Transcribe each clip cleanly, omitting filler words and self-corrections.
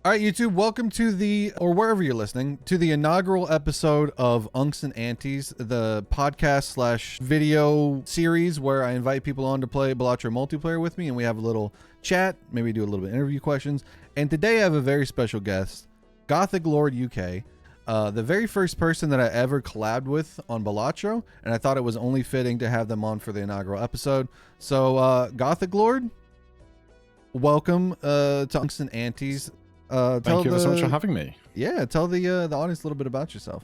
All right, YouTube, welcome to the, or wherever you're listening, to the inaugural episode of Unks and Antes, the podcast slash video series where I invite people on to play Balatro multiplayer with me, and we have a little chat, maybe do a little bit of interview questions. And today I have a very special guest, Gothic Lord UK, the very first person that I ever collabed with on Balatro, and I thought it was only fitting to have them on for the inaugural episode. So, Gothic Lord, welcome to Unks and Antes. Thank you so much for having me. Yeah, tell the audience a little bit about yourself.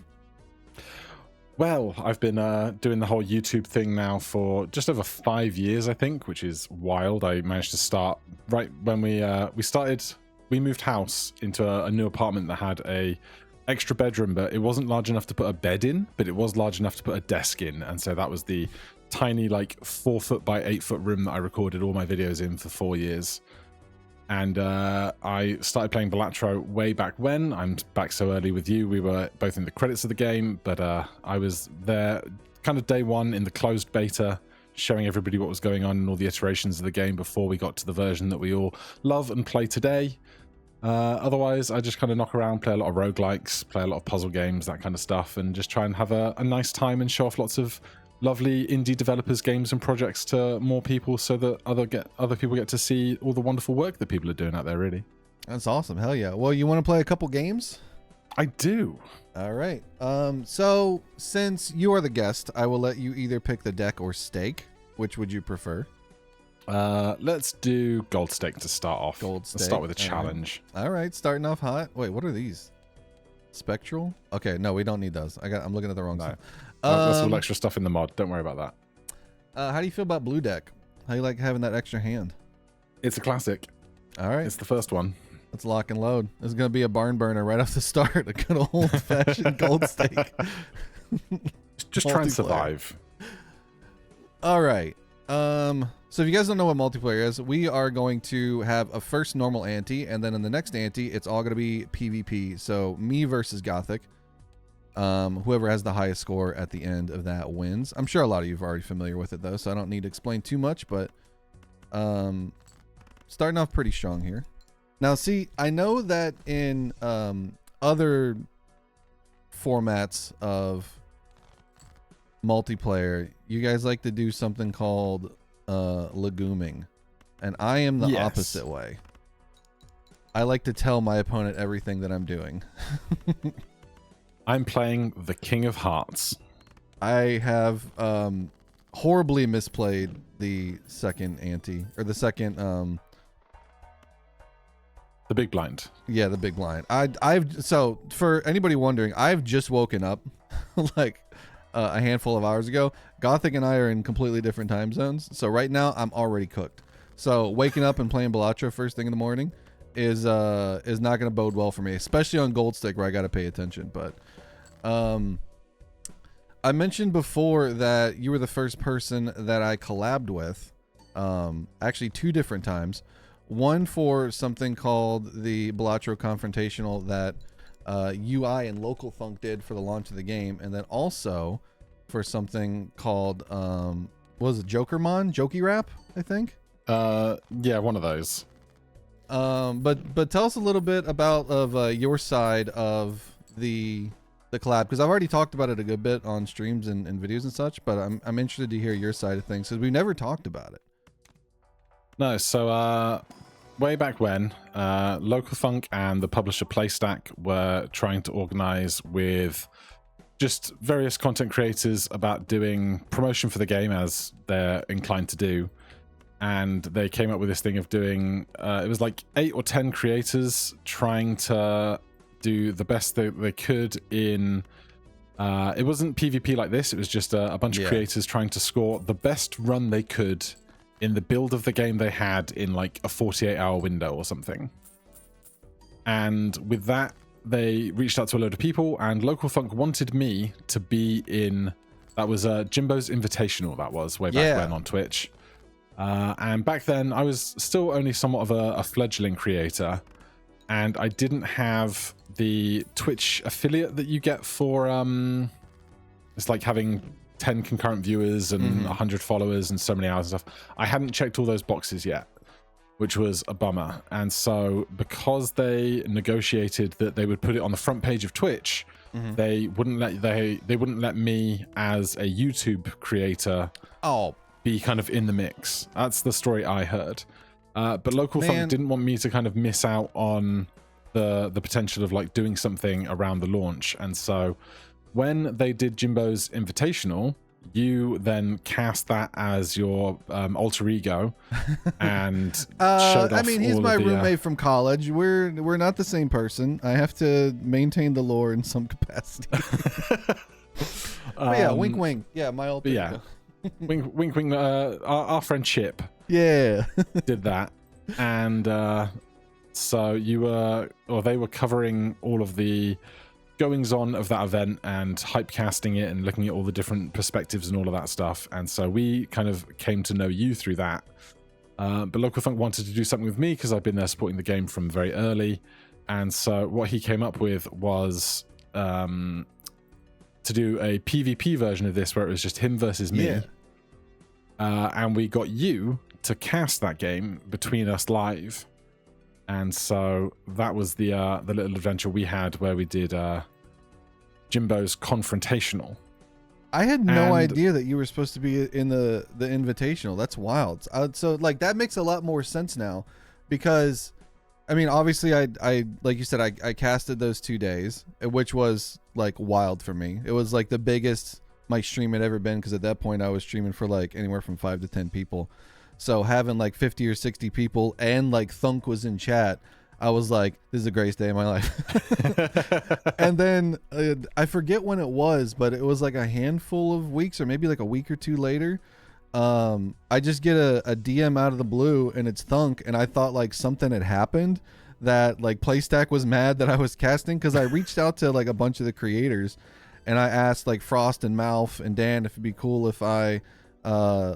Well, I've been doing the whole YouTube thing now for just over 5 years, I think, which is wild. I managed to start right when we moved house into a new apartment that had a extra bedroom, but it wasn't large enough to put a bed in, but it was large enough to put a desk in. And so that was the tiny, like 4 foot by 8 foot room that I recorded all my videos in for 4 years. And I started playing Balatro way back when. I'm back so early with you. We were both in the credits of the game, but I was there kind of day one in the closed beta, showing everybody what was going on in all the iterations of the game before we got to the version that we all love and play today. Otherwise, I just kind of knock around, play a lot of roguelikes, play a lot of puzzle games, that kind of stuff, and just try and have a nice time and show off lots of lovely indie developers, games, and projects to more people, so that other people get to see all the wonderful work that people are doing out there. Really, that's awesome. Hell yeah. Well, you want to play a couple games? I do. All right. So since you are the guest, I will let you either pick the deck or stake. Which would you prefer? Let's do gold stake to start off. Gold stake. Let's start with a challenge. All right. Starting off hot. Wait, what are these? Spectral? Okay, no, we don't need those. I'm looking at the wrong stuff. That's all extra stuff in the mod. Don't worry about that. How do you feel about blue deck? How you like having that extra hand? It's a classic. All right. It's the first one. Let's lock and load. This is going to be a barn burner right off the start. A good old-fashioned gold stake. Just try and survive. All right. So if you guys don't know what multiplayer is, we are going to have a first normal ante, and then in the next ante, it's all going to be PvP. So me versus Gothic. Whoever has the highest score at the end of that wins. I'm sure a lot of you are already familiar with it though, so I don't need to explain too much, but starting off pretty strong here. Now see, I know that in other formats of multiplayer, you guys like to do something called legumming, and I am the opposite way. I like to tell my opponent everything that I'm doing. I'm playing the King of Hearts. I have horribly misplayed the second ante, or the second the big blind. Yeah, the big blind. So for anybody wondering, I've just woken up like a handful of hours ago. Gothic and I are in completely different time zones, so right now I'm already cooked. So waking up and playing Balatro first thing in the morning is not going to bode well for me, especially on gold stick where I got to pay attention. But I mentioned before that you were the first person that I collabed with, actually 2 different times. One for something called the Balatro Confrontational that UI and localthunk did for the launch of the game, and then also for something called what was it, Jokey Rap, I think. Yeah, one of those. But tell us a little bit about your side of the collab, because I've already talked about it a good bit on streams and videos and such, but I'm interested to hear your side of things because we never talked about it. No, so way back when, localthunk and the publisher Playstack were trying to organize with just various content creators about doing promotion for the game, as they're inclined to do. And they came up with this thing of doing, it was like 8 or 10 creators trying to do the best that they could in, it wasn't PvP like this, it was just a bunch of creators trying to score the best run they could in the build of the game they had in like a 48-hour window or something. And with that, they reached out to a load of people, and localthunk wanted me to be in, that was Jimbo's Invitational, that was way back when on Twitch. And back then I was still only somewhat of a fledgling creator, and I didn't have the Twitch affiliate that you get for it's like having 10 concurrent viewers and 100 followers and so many hours and stuff. I hadn't checked all those boxes yet. which was a bummer. And so because they negotiated that they would put it on the front page of Twitch, they wouldn't let me as a YouTube creator be kind of in the mix. That's the story I heard. But Local Thunk didn't want me to kind of miss out on the potential of like doing something around the launch. And so when they did Jimbo's Invitational, you then cast that as your alter ego and showed off. I mean, he's my roommate from college. We're not the same person. I have to maintain the lore in some capacity. But yeah, wink, wink. Yeah, my alter ego. Wink, wink, wink. Our friend Chip. Yeah, did that, and so they were covering all of the goings on of that event and hype casting it and looking at all the different perspectives and all of that stuff. And so we kind of came to know you through that. But Local Thunk wanted to do something with me because I've been there supporting the game from very early. And so what he came up with was to do a PvP version of this where it was just him versus me. Yeah. And we got you to cast that game between us live. And so that was the little adventure we had where we did Jimbo's Confrontational. I had no idea that you were supposed to be in the Invitational. That's wild. So like that makes a lot more sense now, because I mean, obviously I like you said, I casted those 2 days, which was like wild for me. It was like the biggest my stream had ever been, because at that point I was streaming for like anywhere from 5 to 10 people. So having like 50 or 60 people and like Thunk was in chat, I was like, this is the greatest day of my life. And then I forget when it was, but it was like a handful of weeks or maybe like a week or 2 later. I just get a DM out of the blue and it's Thunk, and I thought like something had happened, that like Playstack was mad that I was casting, because I reached out to like a bunch of the creators and I asked like Frost and Malf and Dan if it'd be cool if I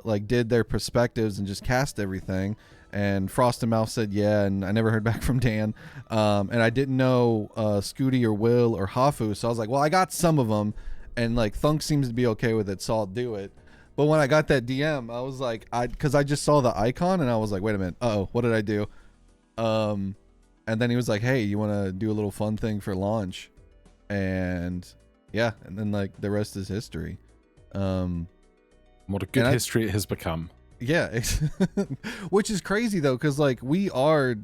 like did their perspectives and just cast everything. And Frost and Mouth said yeah, and I never heard back from Dan. And I didn't know Scooty or Will or Hafu, so I was like, well, I got some of them, and like Thunk seems to be okay with it, so I'll do it. But when I got that DM, I was like, because I just saw the icon and I was like, wait a minute, what did I do? And then he was like, hey, you want to do a little fun thing for launch? And yeah, and then like the rest is history. What a good history it has become. Yeah, which is crazy though, because like we are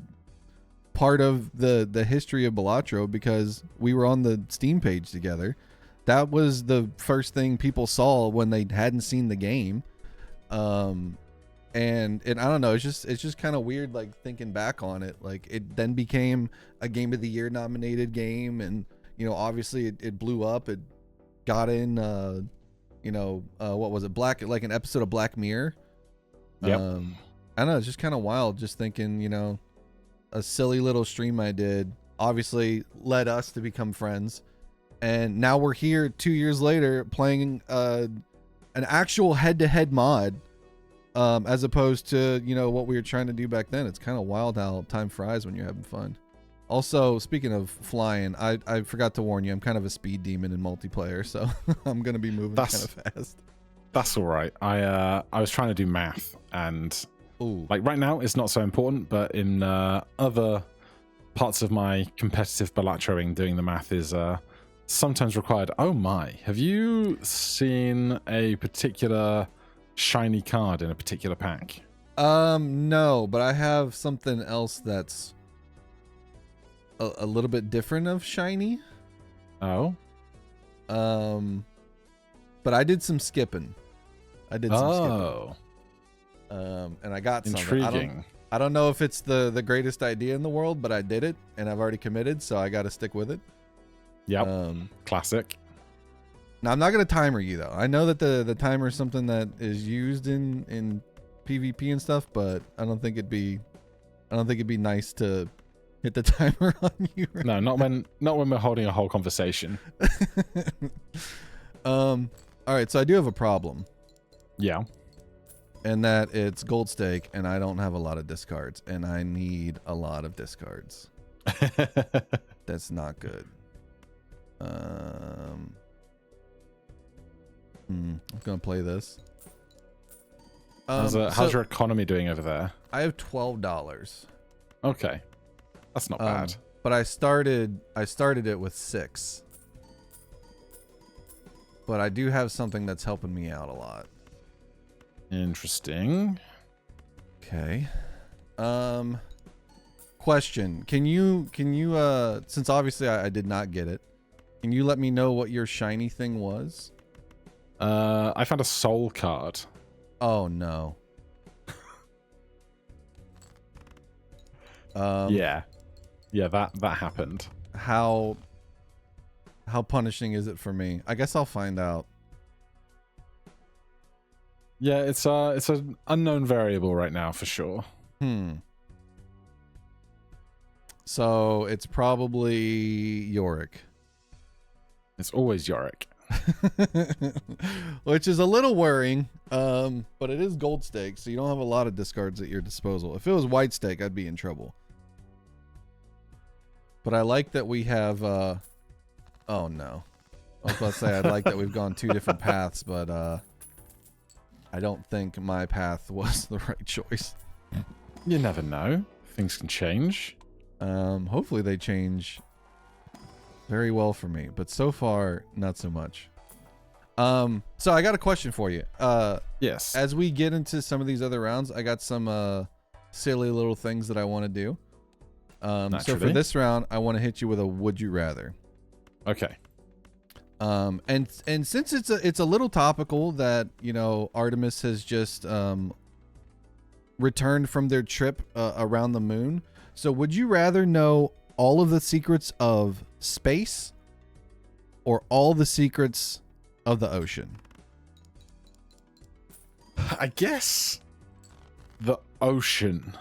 part of the history of Balatro, because we were on the Steam page together. That was the first thing people saw when they hadn't seen the game. And I don't know, it's just kind of weird, like thinking back on it. Like it then became a Game of the Year nominated game, and you know, obviously it blew up. It got in what was it, like an episode of Black Mirror. Yep. I don't know, it's just kind of wild just thinking, you know, a silly little stream I did obviously led us to become friends, and now we're here 2 years later playing an actual head-to-head mod, as opposed to, you know, what we were trying to do back then. It's kind of wild how time flies when you're having fun. Also, speaking of flying, I forgot to warn you, I'm kind of a speed demon in multiplayer, so I'm gonna be moving kind of fast. That's all right. I was trying to do math, and like right now it's not so important, but in other parts of my competitive Balatroing, doing the math is sometimes required. Oh my, have you seen a particular shiny card in a particular pack? No, but I have something else that's a little bit different of shiny. Oh. But I did some skipping. And I got intriguing. Something. I don't know if it's the greatest idea in the world, but I did it, and I've already committed, so I got to stick with it. Yep. Classic. Now I'm not gonna timer you though. I know that the timer is something that is used in PvP and stuff, but I don't think it'd be nice to hit the timer on you. Right no, not when we're holding a whole conversation. All right, so I do have a problem. Yeah. And that it's gold stake, and I don't have a lot of discards, and I need a lot of discards. That's not good. I'm gonna play this. How's your economy doing over there? I have $12. Okay, that's not bad. But I started it with 6. But I do have something that's helping me out a lot. Interesting. Okay. Question. Can you since obviously I did not get it, can you let me know what your shiny thing was? I found a soul card. Oh no. Yeah, that happened. How punishing is it for me? I guess I'll find out. Yeah, it's an unknown variable right now for sure. So it's probably Yorick. It's always Yorick. Which is a little worrying, but it is gold stake, so you don't have a lot of discards at your disposal. If it was white stake, I'd be in trouble. But I like that we have oh no, I was about to say I'd like that we've gone 2 different paths, but I don't think my path was the right choice. You never know, things can change. Hopefully they change very well for me, but so far not so much. So I got a question for you. Yes. As we get into some of these other rounds, I got some silly little things that I want to do. So for this round, I want to hit you with a would you rather. Okay. And since it's a little topical that, you know, Artemis has just returned from their trip around the moon. So would you rather know all of the secrets of space or all the secrets of the ocean? I guess the ocean.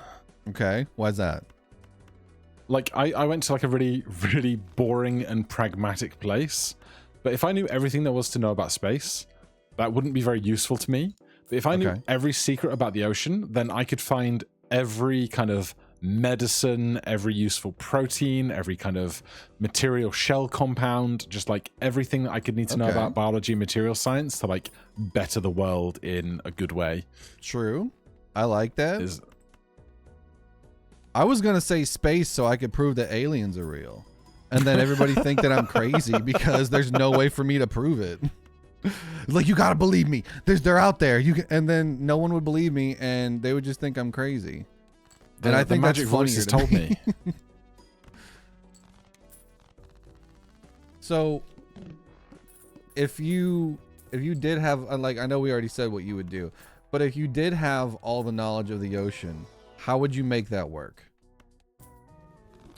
Okay, why's that? Like, I went to like a really, really boring and pragmatic place. But if I knew everything there was to know about space, that wouldn't be very useful to me. But if I knew every secret about the ocean, then I could find every kind of medicine, every useful protein, every kind of material shell compound, just like everything that I could need to know about biology and material science to like better the world in a good way. True. I like that. I was going to say space so I could prove that aliens are real. And then everybody think that I'm crazy because there's no way for me to prove it. Like, you got to believe me. They're out there. And then no one would believe me and they would just think I'm crazy. And I think the magic that's voices told me. So if you did have, like, I know we already said what you would do, but if you did have all the knowledge of the ocean, how would you make that work?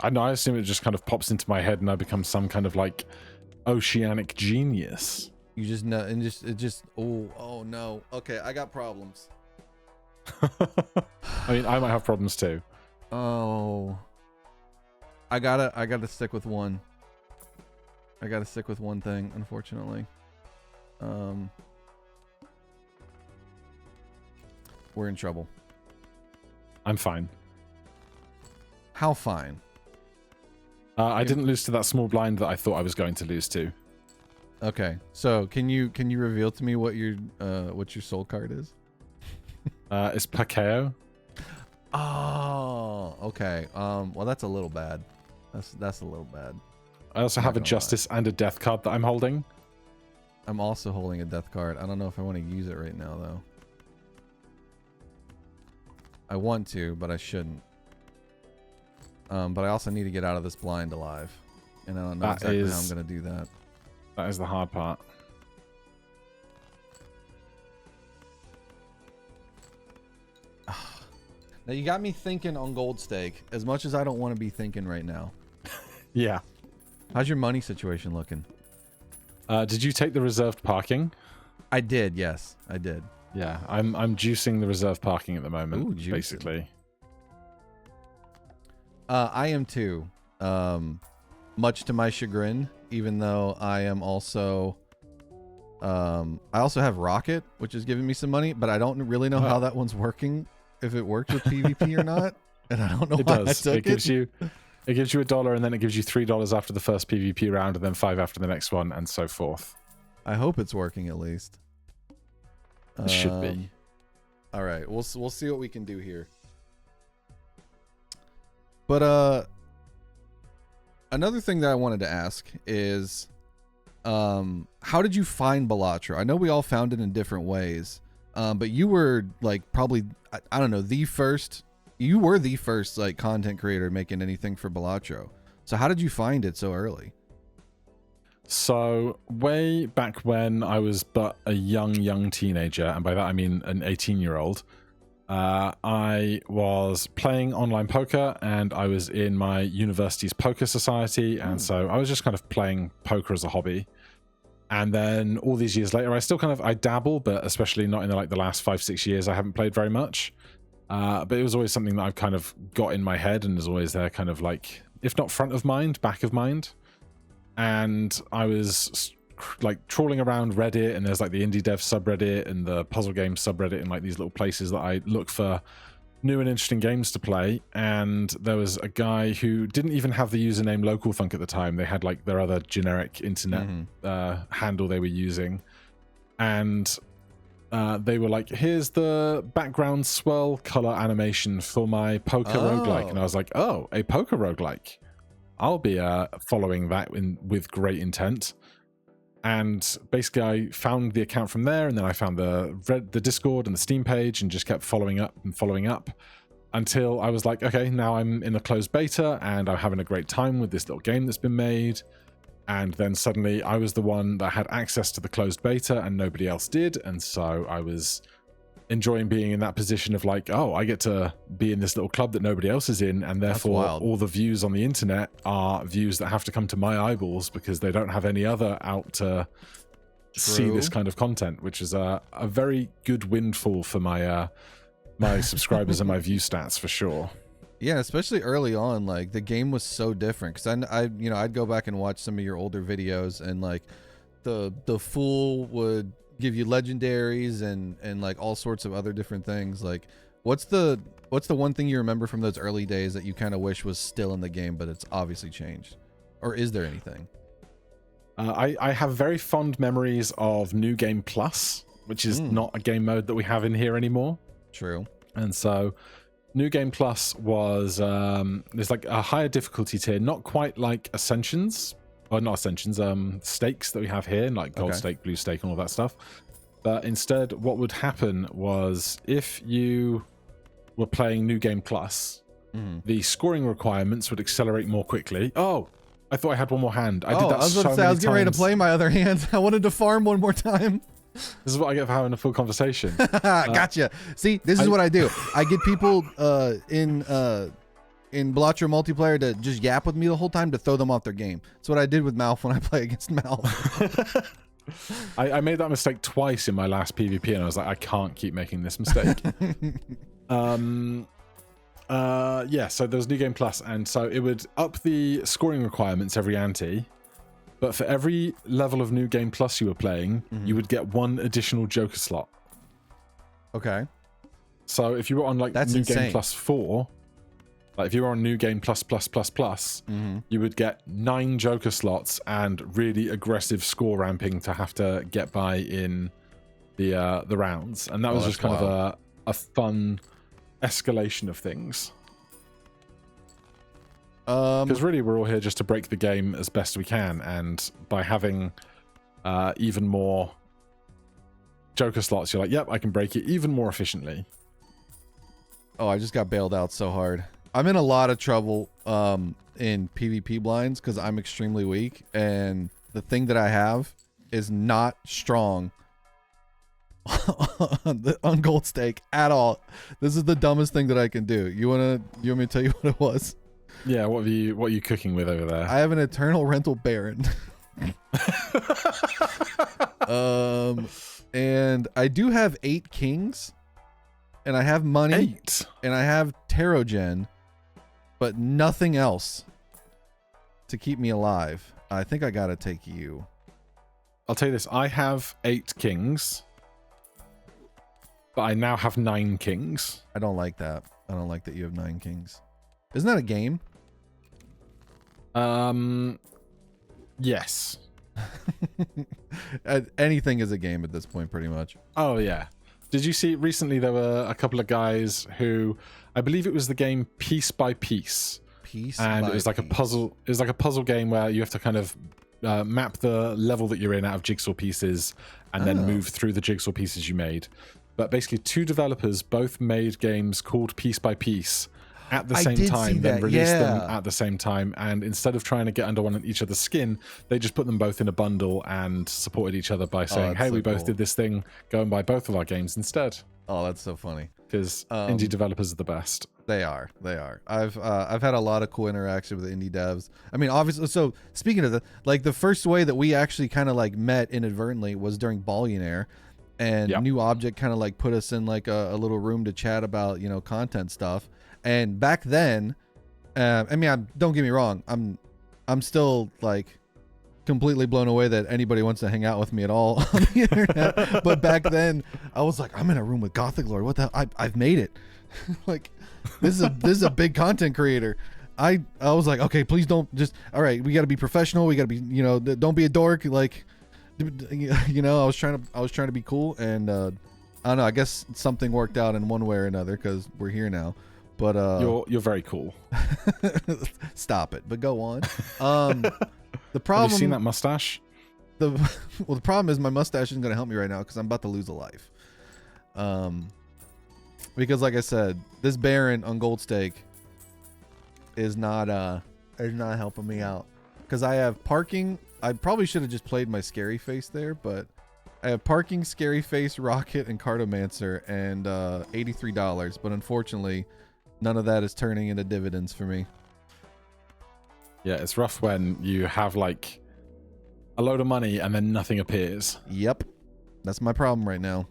I know, I assume it just kind of pops into my head and I become some kind of like oceanic genius. You just know, and oh no. Okay, I got problems. I mean, I might have problems too. Oh, I gotta stick with one. I gotta stick with one thing, unfortunately. We're in trouble. I'm fine. How fine? I didn't lose to that small blind that I thought I was going to lose to. Okay, so can you reveal to me what your soul card is? It's Pakeo. Oh, okay. Well, that's a little bad. That's a little bad. I also have a justice and a death card that I'm holding. I'm also holding a death card. I don't know if I want to use it right now, though. I want to, but I shouldn't. But I also need to get out of this blind alive. And I don't know exactly how I'm going to do that. That is the hard part. Now, you got me thinking on gold stake, as much as I don't want to be thinking right now. Yeah. How's your money situation looking? Did you take the reserved parking? I did, yes. I did. Yeah, I'm juicing the reserve parking at the moment, basically. I am too. Much to my chagrin, even though I am also I also have Rocket, which is giving me some money, but I don't really know how that one's working, if it works with PvP or not. And I don't know why I took it. It gives you $1 and then it gives you $3 after the first PvP round and then 5 after the next one and so forth. I hope it's working at least. It should be. All right, we'll see what we can do here. But another thing that I wanted to ask is, how did you find Balatro? I know we all found it in different ways, but you were like probably I don't know the first. You were the first like content creator making anything for Balatro. So how did you find it so early? So way back when I was but a young teenager, and by that I mean an 18-year-old, I was playing online poker, and I was in my university's poker society, and so I was just kind of playing poker as a hobby. And then all these years later, I dabble, but especially not in the last 5-6 years, I haven't played very much. But it was always something that I've kind of got in my head and is always there, kind of like, if not front of mind, back of mind. And I was like trawling around Reddit, and there's like the indie dev subreddit and the puzzle game subreddit, and like these little places that I look for new and interesting games to play. And there was a guy who didn't even have the username localthunk at the time. They had like their other generic internet handle they were using, and they were like, here's the background swirl color animation for my poker roguelike. And I was like, oh, a poker roguelike. I'll be following that with great intent. And basically I found the account from there, and then I found the Discord and the Steam page, and just kept following up until I was like, okay, now I'm in a closed beta and I'm having a great time with this little game that's been made. And then suddenly I was the one that had access to the closed beta and nobody else did. And so I was enjoying being in that position of like, oh, I get to be in this little club that nobody else is in, and therefore all the views on the internet are views that have to come to my eyeballs because they don't have any other out to see this kind of content, which is a very good windfall for my my subscribers and my view stats for sure. Yeah, especially early on, like the game was so different, because I'd go back and watch some of your older videos, and like the fool would give you legendaries and like all sorts of other different things. Like what's the one thing you remember from those early days that you kind of wish was still in the game, but it's obviously changed? Or is there anything? I have very fond memories of New Game Plus, which is not a game mode that we have in here anymore. True. And so New Game Plus was there's like a higher difficulty tier, not quite like Ascensions, or not Ascensions, stakes that we have here, like gold stake, blue stake, and all that stuff. But instead, what would happen was if you were playing New Game Plus, the scoring requirements would accelerate more quickly. Oh, I thought I had one more hand. I did that I was about to say, I was getting ready to play my other hand. I wanted to farm one more time. This is what I get for having a full conversation. Gotcha. See, this is what I do. I get people in Balatro multiplayer to just yap with me the whole time to throw them off their game. That's what I did with Malf when I play against Malf. I made that mistake twice in my last PvP, and I was like, I can't keep making this mistake. Yeah, so there was New Game Plus, and so it would up the scoring requirements every ante, but for every level of New Game Plus you were playing, you would get one additional Joker slot. Okay. So if you were on like New Game Plus 4, like if you were on New Game Plus, you would get 9 Joker slots and really aggressive score ramping to have to get by in the rounds, and that was just kind of a fun escalation of things. Because really we're all here just to break the game as best we can, and by having even more Joker slots, you're like, yep, I can break it even more efficiently. Oh, I just got bailed out so hard. I'm in a lot of trouble in PvP blinds because I'm extremely weak, and the thing that I have is not strong on gold stake at all. This is the dumbest thing that I can do. You want me to tell you what it was? Yeah, what are you cooking with over there? I have an Eternal Rental Baron. And I do have 8 kings, and I have money. 8? And I have Tarot Gen, but nothing else to keep me alive. I think I gotta take you. I'll tell you this, I have 8 kings, but I now have 9 kings. I don't like that. I don't like that you have 9 kings. Isn't that a game? Yes. Anything is a game at this point, pretty much. Oh yeah. Did you see recently there were a couple of guys who, I believe it was the game Piece by Piece. And it was like a puzzle. It was like a puzzle game where you have to kind of map the level that you're in out of jigsaw pieces and then move through the jigsaw pieces you made. But basically 2 developers both made games called Piece by Piece at the same time, then released them at the same time, and instead of trying to get under each other's skin, they just put them both in a bundle and supported each other by saying, hey, we both did this thing, go and buy both of our games instead. Oh, that's so funny. Because indie developers are the best. They are. I've had a lot of cool interaction with indie devs. I mean, obviously, so speaking of the first way that we actually kind of like met inadvertently was during Ballionaire, and New Object kind of like put us in like a little room to chat about, you know, content stuff. And back then, I mean, don't get me wrong, I'm still like completely blown away that anybody wants to hang out with me at all on the internet. But back then, I was like, I'm in a room with Gothic Lord. What the hell? I've made it. Like, this is a big content creator. I was like, okay, please don't just. All right, we got to be professional. We got to be, you know, don't be a dork. Like, you know, I was trying to be cool, and I don't know. I guess something worked out in one way or another because we're here now. But you're very cool. Stop it. But go on. The problem. Have you seen that mustache? The problem is my mustache isn't going to help me right now because I'm about to lose a life. Because like I said, this Baron on Gold Stake is not helping me out because I have parking. I probably should have just played my scary face there, but I have parking, scary face, rocket, and cartomancer, and $83. But unfortunately, none of that is turning into dividends for me. Yeah, it's rough when you have like a load of money and then nothing appears. Yep, that's my problem right now.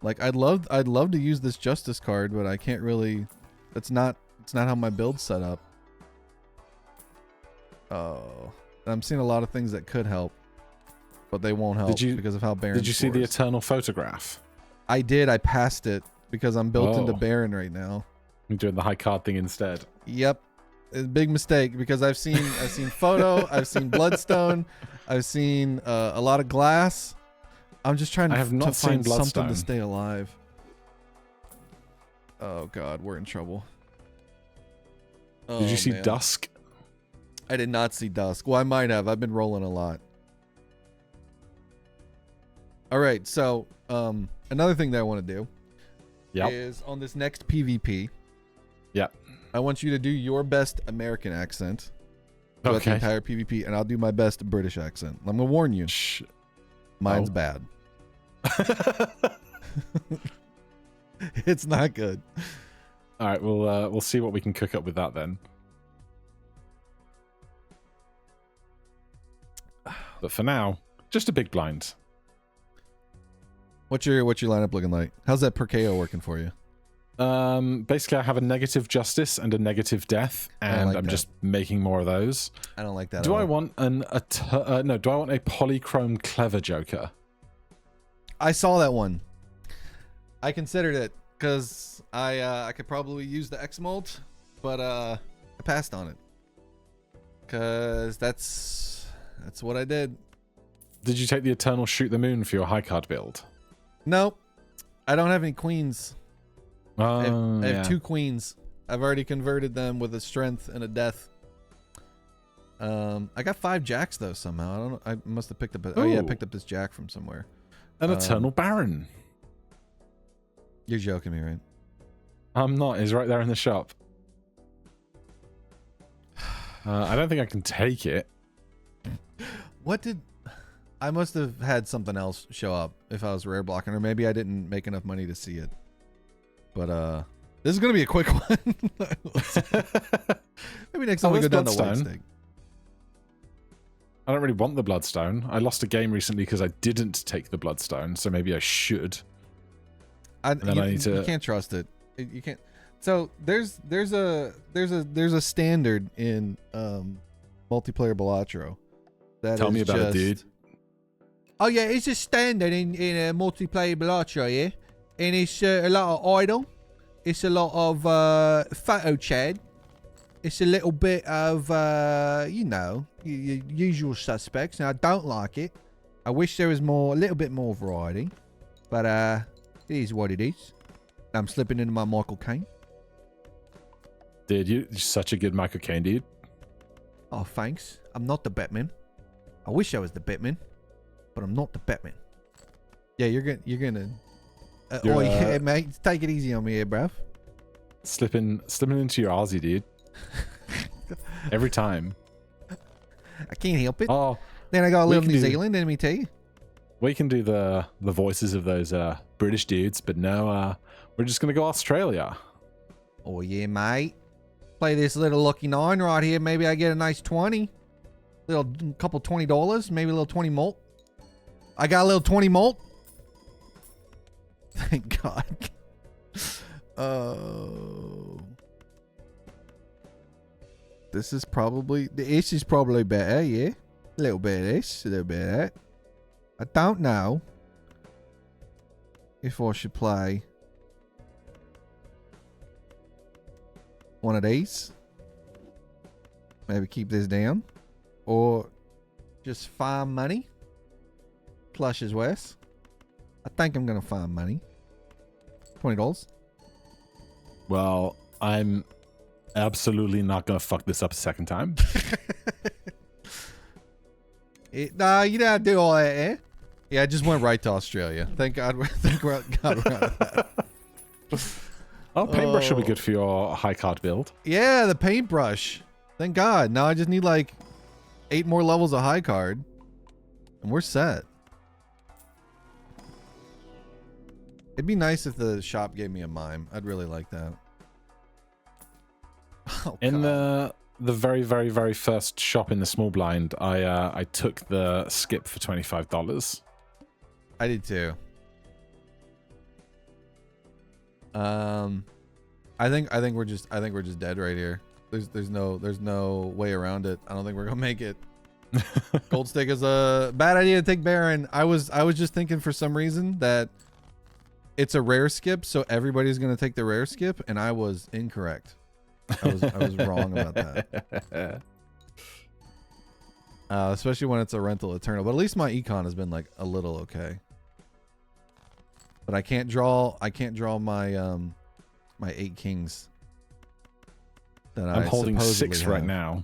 Like I'd love to use this justice card, but I can't really. It's not how my build's set up. Oh, I'm seeing a lot of things that could help, but they won't help because of how Baron. Did you see the Eternal photograph? I did. I passed it because I'm built into Baron right now. You're doing the high card thing instead. Yep. It's a big mistake because I've seen photo, I've seen bloodstone, I've seen a lot of glass. I'm just trying to find something to stay alive. Oh god, we're in trouble. Did you see Dusk? I did not see Dusk. Well, I might have. I've been rolling a lot. All right, so another thing that I want to do is on this next PvP. Yeah. I want you to do your best American accent throughout the entire PvP, and I'll do my best British accent. I'm gonna warn you. Mine's bad. It's not good. All right, we'll see what we can cook up with that then. But for now, just a big blind. What's your lineup looking like? How's that per KO working for you? Basically, I have a negative justice and a negative death, and I'm just making more of those. I don't like that. Do I want do I want a polychrome clever Joker? I saw that one. I considered it because I could probably use the X mold, but I passed on it because that's what I did. Did you take the Eternal Shoot the Moon for your high card build? Nope. I don't have any queens. I have yeah. 2 queens. I've already converted them with a strength and a death. I got 5 jacks though somehow. I don't know. I must have picked up. I picked up this jack from somewhere. An Eternal Baron. You're joking me, right? I'm not. He's right there in the shop. I don't think I can take it. What did? I must have had something else show up if I was rare blocking, or maybe I didn't make enough money to see it. But this is gonna be a quick one. Maybe next time we go down the white stake. I don't really want the bloodstone. I lost a game recently because I didn't take the bloodstone, so maybe I should. You can't trust it. You can't. So there's a standard in multiplayer Balatro. Tell me about it, dude. Oh yeah, it's a standard in multiplayer Balatro, yeah, and it's a lot of idle. It's a lot of photo chad. It's a little bit of you know, your usual suspects, and I don't like it. I wish there was a little bit more variety. But it is what it is. I'm slipping into my Michael Caine. Dude, you're such a good Michael Caine, dude. Oh, thanks. I'm not the Batman. I wish I was the Batman, but I'm not the Batman. Yeah, you're gonna. Yeah, mate, take it easy on me here, bruv. Slipping into your Aussie, dude. Every time. I can't help it. Oh, then I got a little New Zealand in me too. We can do the voices of those British dudes, but no, we're just gonna go Australia. Oh yeah, mate. Play this little lucky 9 right here. Maybe I get a nice 20. Couple $20. Maybe a little 20 malt. I got a little 20 malt. Thank God. This is probably the ish is probably better, yeah. A little bit of this, a little bit of that. I don't know if I should play one of these. Maybe keep this down. Or just farm money. Plush as West. I think I'm gonna farm money. $20. Well, I'm absolutely not gonna fuck this up a second time. Nah, you don't have to do all that, eh? Yeah, I just went right to Australia. Thank God. Thank God we're out of that. Oh, paintbrush will be good for your high card build. Yeah, the paintbrush. Thank God. Now I just need like 8 more levels of high card, and we're set. It'd be nice if the shop gave me a mime. I'd really like that. Oh, in God. the very, very, very first shop in the small blind, I took the skip for $25. I did too. I think we're just dead right here. There's no way around it. I don't think we're gonna make it. Gold stick is a bad idea to take Baron. I was just thinking for some reason that it's a rare skip, so everybody's gonna take the rare skip, and I was incorrect. I was wrong about that. Especially when it's a rental eternal. But at least my econ has been like a little okay. But I can't draw my my 8 kings. That I'm holding 6 have. right now.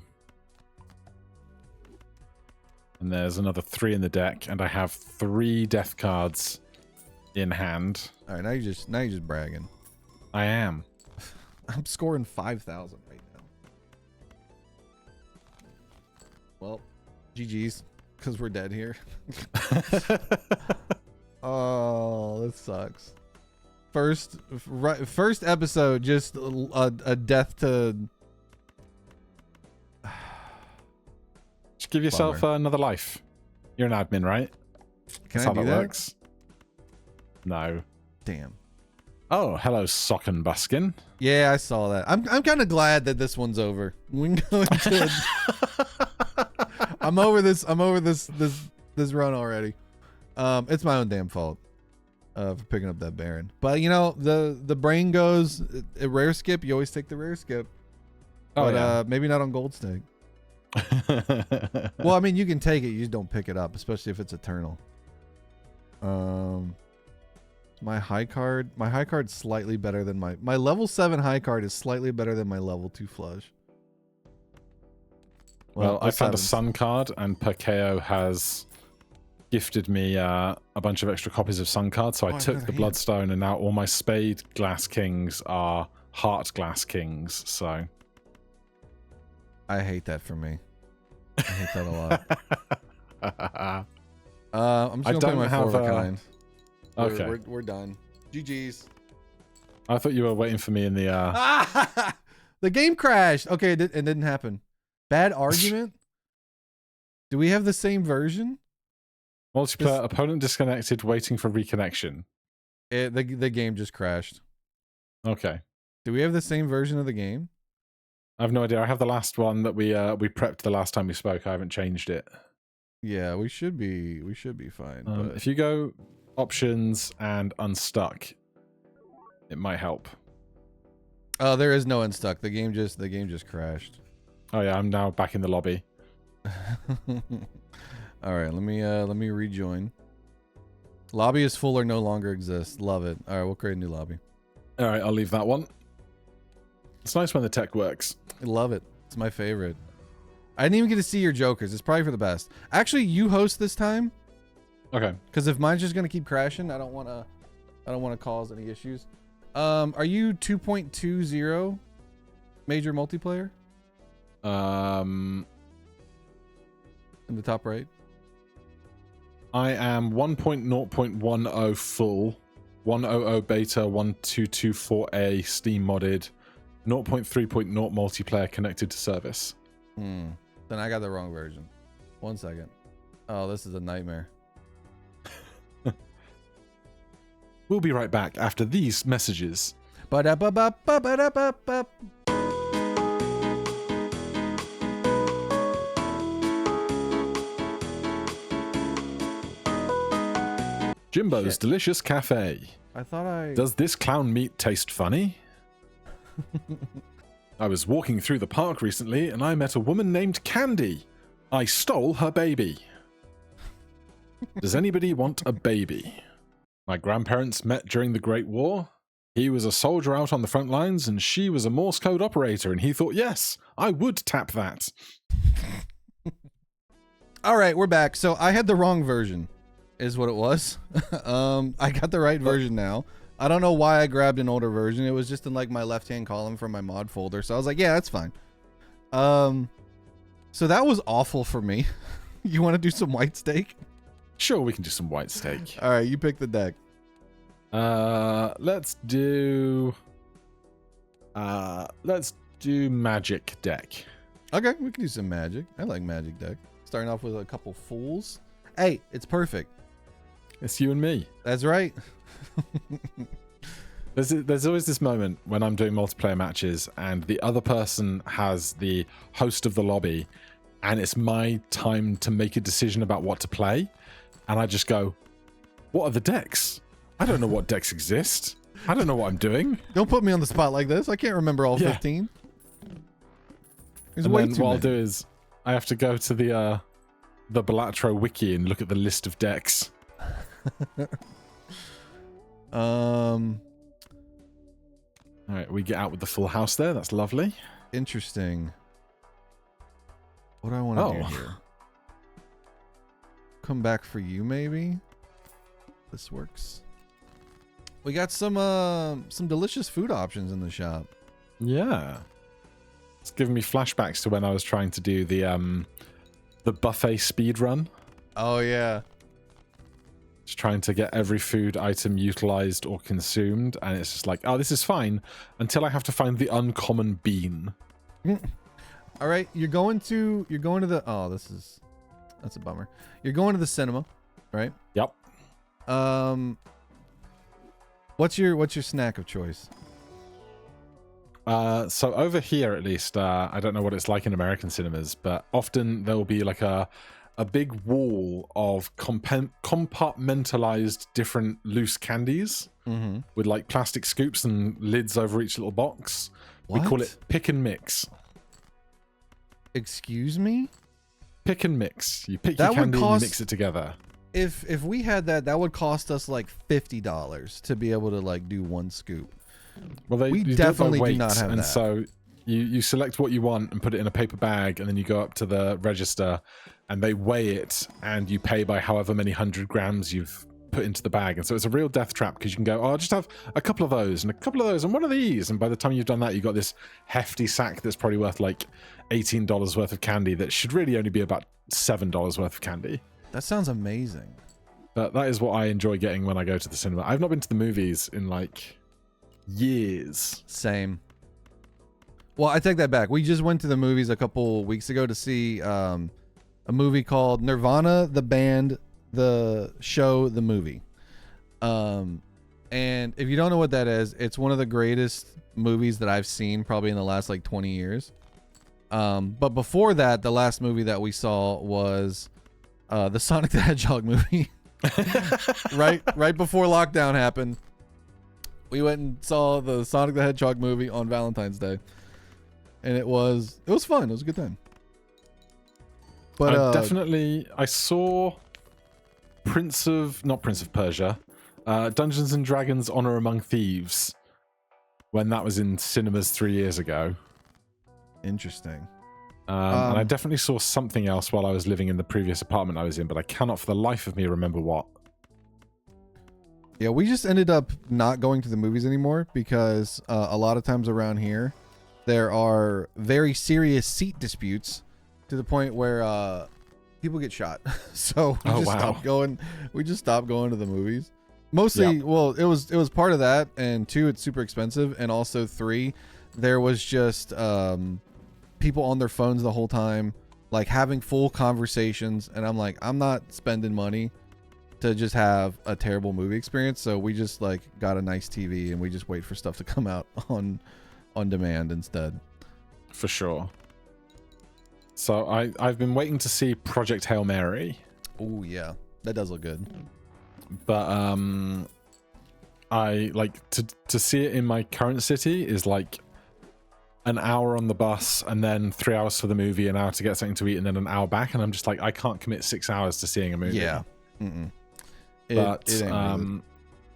And there's another 3 in the deck, and I have 3 death cards in hand. All right, now you're just bragging. I am. I'm scoring 5,000 right now. Well, GG's, because we're dead here. Oh, this sucks. First episode, just a death to. Just give yourself another life. You're an admin, right? Can That's I how do that that? works. No. Damn. Oh, hello, Sock and Buskin. Yeah, I saw that. I'm kind of glad that this one's over. We can go into. I'm over this run already. It's my own damn fault for picking up that Baron. But you know, the brain goes a rare skip. You always take the rare skip. Oh, But yeah. maybe not on gold stick. Well, I mean, you can take it. You just don't pick it up, especially if it's eternal. My high card's slightly better than my level 7 high card is slightly better than my level 2 flush. Well, I found a sevens. Sun card, and Perkeo has gifted me a bunch of extra copies of Sun cards, so I took the Bloodstone, and now all my Spade Glass Kings are Heart Glass Kings, so... I hate that for me. I hate that a lot. I'm just gonna play my 4 of a kind. Okay. We're done. GG's. I thought you were waiting for me in the... The game crashed. Okay, it didn't happen. Bad argument? Do we have the same version? Multiplayer opponent disconnected, waiting for reconnection. The game just crashed. Okay. Do we have the same version of the game? I have no idea. I have the last one that we prepped the last time we spoke. I haven't changed it. Yeah, we should be fine. But If you go options and unstuck, it might help. oh, there is no unstuck. The game just crashed. Oh yeah, I'm now back in the lobby. All right, let me rejoin. Lobby is full or no longer exists. Love it. All right, we'll create a new lobby. All right, I'll leave that one. It's nice when the tech works. I love it. It's my favorite. I didn't even get to see your jokers. It's probably for the best. Actually, you host this time. Okay. Because if mine's just gonna keep crashing, I don't wanna cause any issues. Are you 2.20 major multiplayer? In the top right. I am 1.0.10 full, 100 beta, 1224A Steam modded, 0.3.0 multiplayer connected to service. Then I got the wrong version. 1 second. Oh, this is a nightmare. We'll be right back after these messages. Ba-da-ba-ba-ba-ba-da-ba-ba. Jimbo's Shit. Delicious Cafe. I thought I... Does this clown meat taste funny? I was walking through the park recently and I met a woman named Candy. I stole her baby. Does anybody want a baby? My grandparents met during the Great War. He was a soldier out on the front lines and she was a Morse code operator, and he thought, yes, I would tap that. All right, we're back. So I had the wrong version is what it was. I got the right version now. I don't know why I grabbed an older version. It was just in like my left-hand column from my mod folder. So I was like, yeah, that's fine. So that was awful for me. You want to do some white steak? Sure, we can do some white steak. All right, you pick the deck. Let's do magic deck. Okay, we can do some magic. I like magic deck. Starting off with a couple fools. Hey, it's perfect. It's you and me. That's right. There's always this moment when I'm doing multiplayer matches and the other person has the host of the lobby and it's my time to make a decision about what to play. And I just go, what are the decks? I don't know what decks exist. I don't know what I'm doing. Don't put me on the spot like this. I can't remember all 15. There's and way then too what many. I'll do is I have to go to the Balatro wiki and look at the list of decks. All right, we get out with the full house there. That's lovely. Interesting. What do I want to do here? Come back for you, maybe. This works. We got some delicious food options in the shop. Yeah, it's giving me flashbacks to when I was trying to do the buffet speed run. Oh yeah. Just trying to get every food item utilized or consumed, and it's just like, oh, this is fine until I have to find the uncommon bean. All right, you're going to the that's a bummer. You're going to the cinema, right? Yep. What's your snack of choice? So over here, at least, I don't know what it's like in American cinemas, but often there will be like a big wall of compartmentalized different loose candies with like plastic scoops and lids over each little box. What? We call it pick and mix. Excuse me? Pick and mix. You pick That your would candy and cost- you mix it together. If we had that would cost us like $50 to be able to like do one scoop. Well, We you do it by definitely do weight, not have and that. so you select what you want and put it in a paper bag, and then you go up to the register and they weigh it and you pay by however many 100 grams you've put into the bag. And so it's a real death trap because you can go, oh, I'll just have a couple of those and a couple of those and one of these, and by the time you've done that, you've got this hefty sack that's probably worth like $18 worth of candy that should really only be about $7 worth of candy. That sounds amazing. But that is what I enjoy getting when I go to the cinema. I've not been to the movies in like years. Same. Well, I take that back. We just went to the movies a couple weeks ago to see a movie called Nirvana, the band, the show, the movie. And if you don't know what that is, it's one of the greatest movies that I've seen probably in the last like 20 years. But before that, the last movie that we saw was the Sonic the Hedgehog movie. right before lockdown happened. We went and saw the Sonic the Hedgehog movie on Valentine's Day. And it was fun. It was a good time. But I saw not Prince of Persia, Dungeons and Dragons: Honor Among Thieves, when that was in cinemas 3 years ago. Interesting. And I definitely saw something else while I was living in the previous apartment I was in, but I cannot for the life of me remember what. Yeah, we just ended up not going to the movies anymore because a lot of times around here, there are very serious seat disputes to the point where people get shot. So we stopped going. We just stopped going to the movies. Mostly, well, it was part of that, and 2, it's super expensive, and also 3, there was just people on their phones the whole time, like having full conversations, and I'm like, I'm not spending money to just have a terrible movie experience. So we just like got a nice TV and we just wait for stuff to come out on demand instead. For sure. So I've been waiting to see Project Hail Mary. Oh yeah, that does look good. But I like to see it in my current city is like an hour on the bus and then 3 hours for the movie, an hour to get something to eat, and then an hour back. And I'm just like, I can't commit 6 hours to seeing a movie. Yeah. But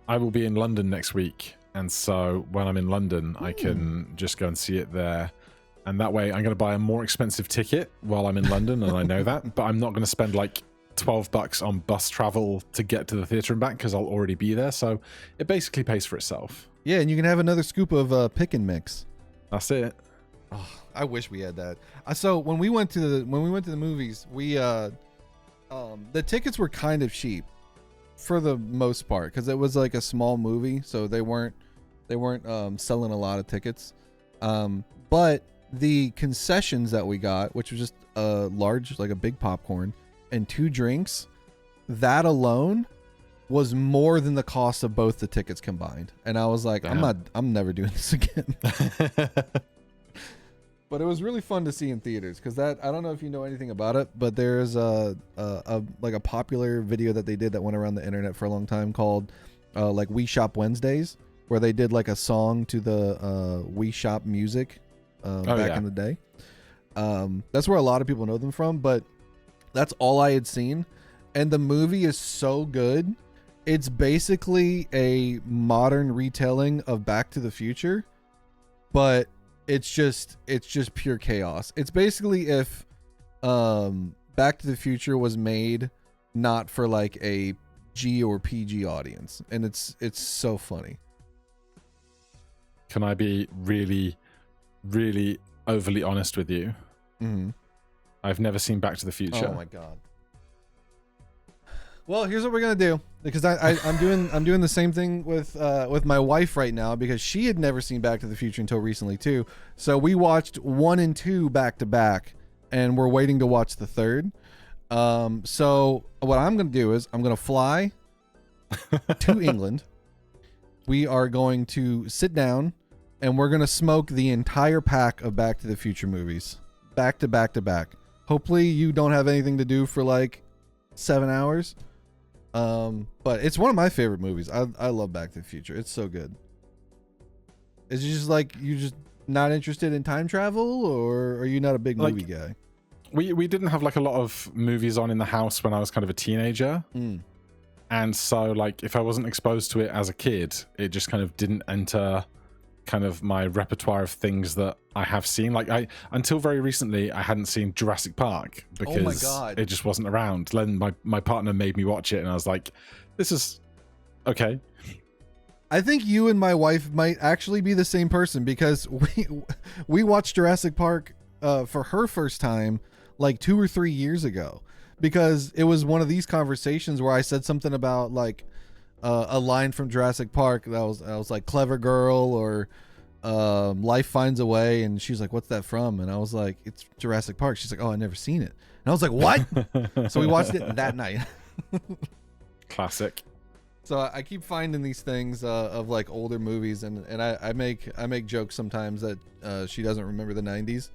I will be in London next week, and so when I'm in London, I can just go and see it there, and that way I'm going to buy a more expensive ticket while I'm in London, and I know that, but I'm not going to spend like $12 on bus travel to get to the theater and back because I'll already be there. So it basically pays for itself. Yeah, and you can have another scoop of pick and mix. That's it. Oh, I wish we had that. So when we went to the movies, we the tickets were kind of cheap for the most part because it was like a small movie, so they weren't selling a lot of tickets. But the concessions that we got, which was just a large, like a big popcorn and 2 drinks, that alone was more than the cost of both the tickets combined. And I was like, damn. I'm never doing this again. But it was really fun to see in theaters because that, I don't know if you know anything about it, but there's a popular video that they did that went around the internet for a long time called like We Shop Wednesdays, where they did like a song to the We Shop music back in the day. That's where a lot of people know them from, but that's all I had seen. And the movie is so good. It's basically a modern retelling of Back to the Future, but it's just pure chaos. It's basically if Back to the Future was made not for like a G or PG audience, and it's so funny. Can I be really, really overly honest with you? Mm-hmm. I've never seen Back to the Future. Oh my god. Well, here's what we're gonna do, because I'm doing the same thing with my wife right now, because she had never seen Back to the Future until recently too. So we watched 1 and 2 back to back, and we're waiting to watch the third. So what I'm gonna do is I'm gonna fly to England. We are going to sit down, and we're gonna smoke the entire pack of Back to the Future movies, back to back to back. Hopefully, you don't have anything to do for like 7 hours. But it's one of my favorite movies. I love Back to the Future. It's so good. Is it just like you just not interested in time travel, or are you not a big movie guy? We didn't have like a lot of movies on in the house when I was kind of a teenager. And so like if I wasn't exposed to it as a kid, it just kind of didn't enter kind of my repertoire of things that I have seen. Like until very recently, I hadn't seen Jurassic Park because it just wasn't around. Then my partner made me watch it, and I was like, this is okay. I think you and my wife might actually be the same person, because we watched Jurassic Park for her first time like 2 or 3 years ago, because it was one of these conversations where I said something about like a line from Jurassic Park that was like clever girl, or life finds a way, and she's like, what's that from? And I was like, it's Jurassic Park. She's like, oh, I never seen it. And I was like, what? So we watched it that night. Classic. So I keep finding these things of like older movies, and I make jokes sometimes that she doesn't remember the 90s,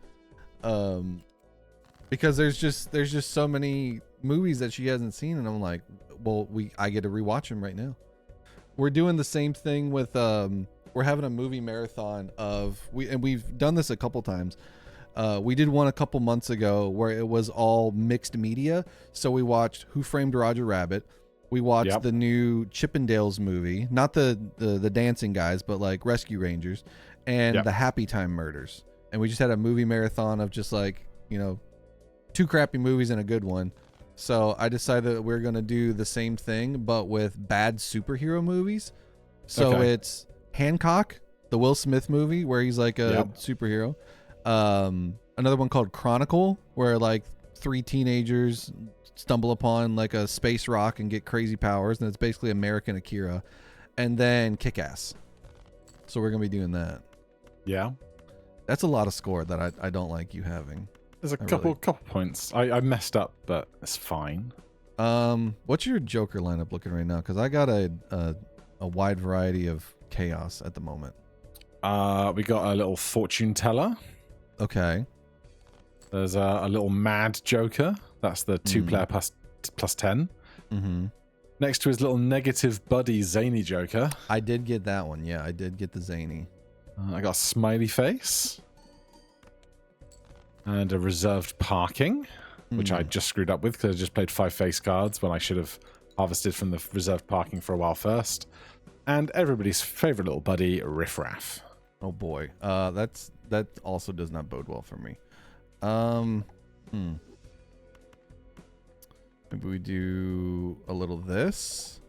because there's just so many movies that she hasn't seen, and I'm like, well, I get to rewatch them right now. We're doing the same thing with we're having a movie marathon we've done this a couple times. We did one a couple months ago where it was all mixed media. So we watched Who Framed Roger Rabbit, We watched the new Chippendales movie, not the dancing guys, but like Rescue Rangers, and the Happy Time Murders. And we just had a movie marathon of just like, you know, 2 crappy movies and a good one. So I decided that we're going to do the same thing, but with bad superhero movies. So it's Hancock, the Will Smith movie where he's like a superhero. Another one called Chronicle, where like 3 teenagers stumble upon like a space rock and get crazy powers, and it's basically American Akira. And then Kick-Ass. So we're gonna be doing that. Yeah, that's a lot of score that I don't like you having. There's a couple points. I messed up, but it's fine. What's your Joker lineup looking right now? Because I got a wide variety of chaos at the moment. We got a little fortune teller. Okay. There's a little mad Joker. That's the 2-player plus 10. Mm-hmm. Next to his little negative buddy zany Joker. I did get that one. Yeah, I did get the zany. I got a smiley face. And a reserved parking, which I just screwed up with because I just played 5 face cards when I should have harvested from the reserved parking for a while first. And everybody's favorite little buddy, Riff Raff. Oh boy. That also does not bode well for me. Maybe we do a little this.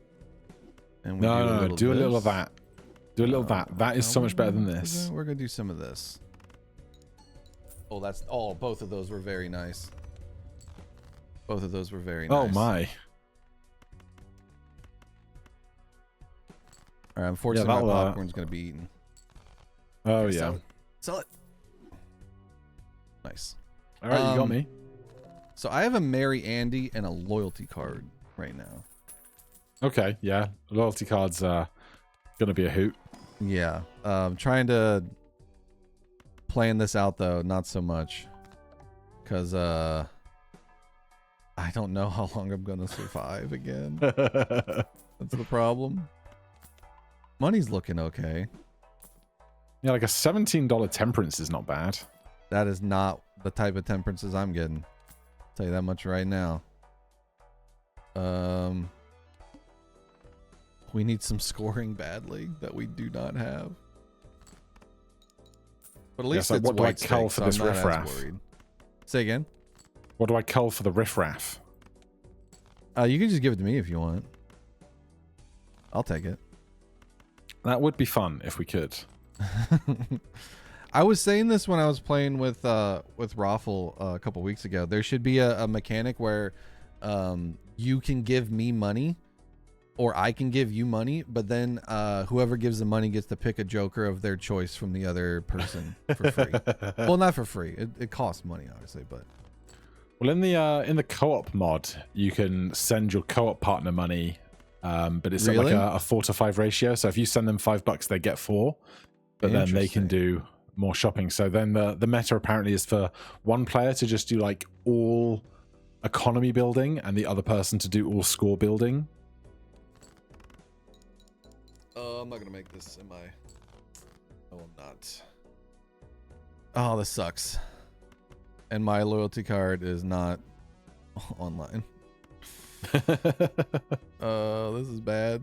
And we do a little of that. Do a little of that. That is so much better than this. We're gonna do some of this. Oh, both of those were very nice. Both of those were very nice. Oh my. All right, unfortunately my popcorn's gonna be eaten. Oh yeah. Sell it. Nice. All right, you got me. So I have a Merry Andy and a loyalty card right now. Okay, yeah. Loyalty cards are gonna be a hoot. Yeah. Trying to plan this out though, not so much. Cause I don't know how long I'm gonna survive again. That's the problem. Money's looking okay. Yeah, like a $17 temperance is not bad. That is not the type of temperances I'm getting. I'll tell you that much right now. We need some scoring badly that we do not have. But at least so it's what do I white cull steak, for so this I'm not riffraff? as worried. Say again? What do I cull for the riffraff? You can just give it to me if you want. I'll take it. That would be fun if we could. I was saying this when I was playing with Raffle a couple weeks ago. There should be a mechanic where you can give me money or I can give you money, but then whoever gives the money gets to pick a Joker of their choice from the other person for free. Well, not for free. It costs money, obviously, but... Well, in the co-op mod, you can send your co-op partner money, but it's Really? like a 4 to 5 ratio. So if you send them $5, they get 4, but then they can do more shopping. So then the meta apparently is for one player to just do like all economy building and the other person to do all score building. I'm not gonna make this, am I? No, I'm not. Oh, this sucks. And my loyalty card is not online. This is bad.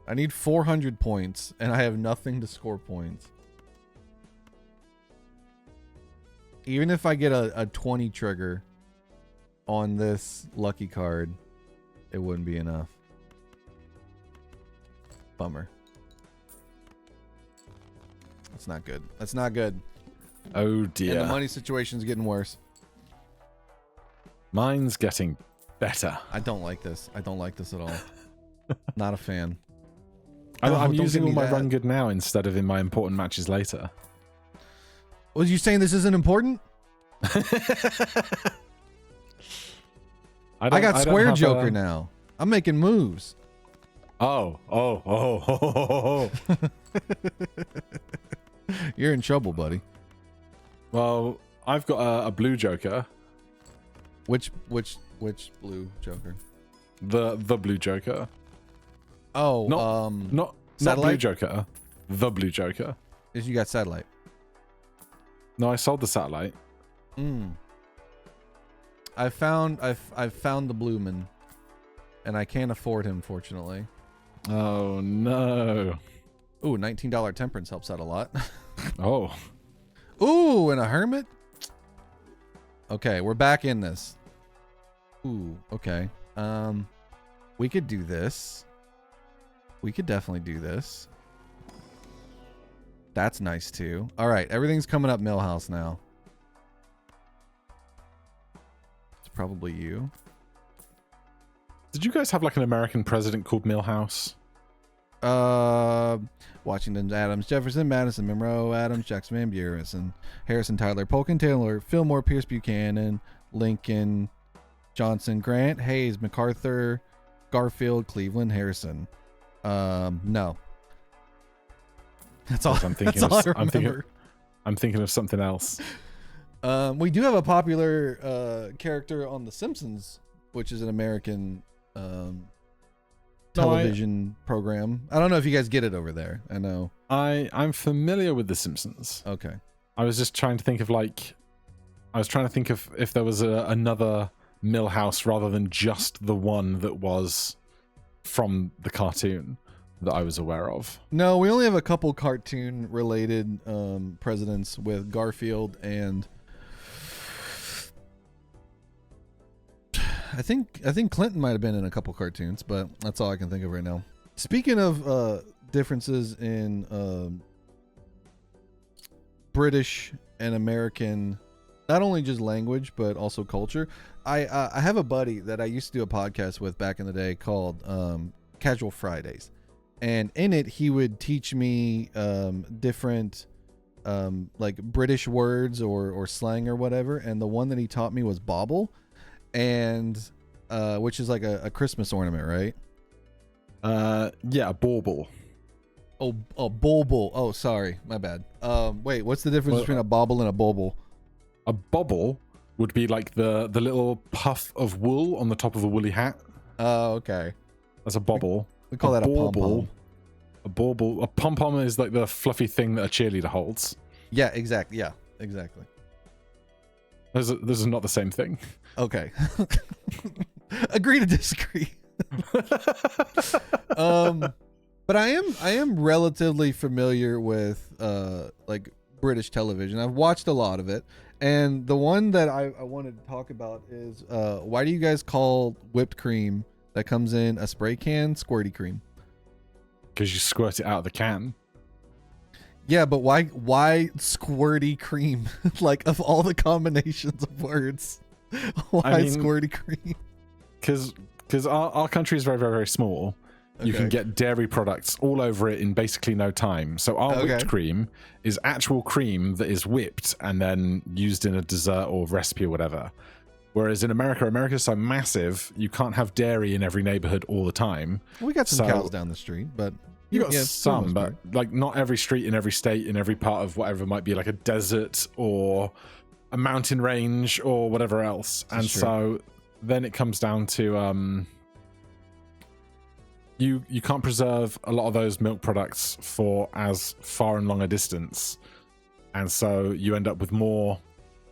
I need 400 points, and I have nothing to score points. Even if I get a 20 trigger on this lucky card, it wouldn't be enough. Bummer. That's not good. That's not good. Oh dear. And the money situation's getting worse. Mine's getting better. I don't like this. I don't like this at all. Not a fan. I'm using all my run good now instead of in my important matches later. Was you saying this isn't important? I got Square Joker now. I'm making moves. Oh. You're in trouble, buddy. Well, I've got a blue Joker. Which blue Joker? The blue Joker. Oh, not blue Joker. The blue Joker. Is you got satellite? No, I sold the satellite. I've found the blue man. and I can't afford him, fortunately. Oh no. Ooh, $19 temperance helps out a lot. Oh. Ooh, and a hermit? Okay, we're back in this. Ooh, okay. We could do this. We could definitely do this. That's nice too. All right, everything's coming up Millhouse now. It's probably you. Did you guys have like an American president called Milhouse? Washington, Adams, Jefferson, Madison, Monroe, Adams, Jackson, Van Buren, Harrison, Tyler, Polk, Taylor, Fillmore, Pierce, Buchanan, Lincoln, Johnson, Grant, Hayes, MacArthur, Garfield, Cleveland, Harrison. No. That's all. I'm thinking. That's all I remember. I'm thinking of something else. We do have a popular character on The Simpsons, which is an American television program. I don't know if you guys get it over there. I know. I'm familiar with The Simpsons. Okay. I was just trying to think of if there was another Millhouse rather than just the one that was from the cartoon that I was aware of. No, we only have a couple cartoon related presidents with Garfield and I think Clinton might have been in a couple cartoons, but that's all I can think of right now. Speaking of differences in British and American, not only just language but also culture, I have a buddy that I used to do a podcast with back in the day called Casual Fridays, and in it he would teach me different like British words or slang or whatever, and the one that he taught me was bauble, and which is like a Christmas ornament, right? Yeah, a bauble. Oh, a bauble. Oh, sorry, my bad. Wait, what's the difference between a bauble and a bauble? A bauble would be like the little puff of wool on the top of a woolly hat. Oh, okay. That's a bauble. We call that a pom-pom. A bauble. A pom-pom is like the fluffy thing that a cheerleader holds. Yeah, exactly. Yeah, exactly. Those are not the same thing. Okay. Agree to disagree. But I am relatively familiar with like British television. I've watched a lot of it, and the one that I wanted to talk about is why do you guys call whipped cream that comes in a spray can squirty cream? Because you squirt it out of the can. Yeah, but why squirty cream? Like, of all the combinations of words, why squirty cream? Because our country is very, very, very small. Okay. You can get dairy products all over it in basically no time. So our whipped cream is actual cream that is whipped and then used in a dessert or recipe or whatever. Whereas in America's so massive, you can't have dairy in every neighborhood all the time. We got some cows down the street, but you got some, but like not every street in every state in every part of whatever might be like a desert or a mountain range or whatever else. And so then it comes down to you can't preserve a lot of those milk products for as far and long a distance, and so you end up with more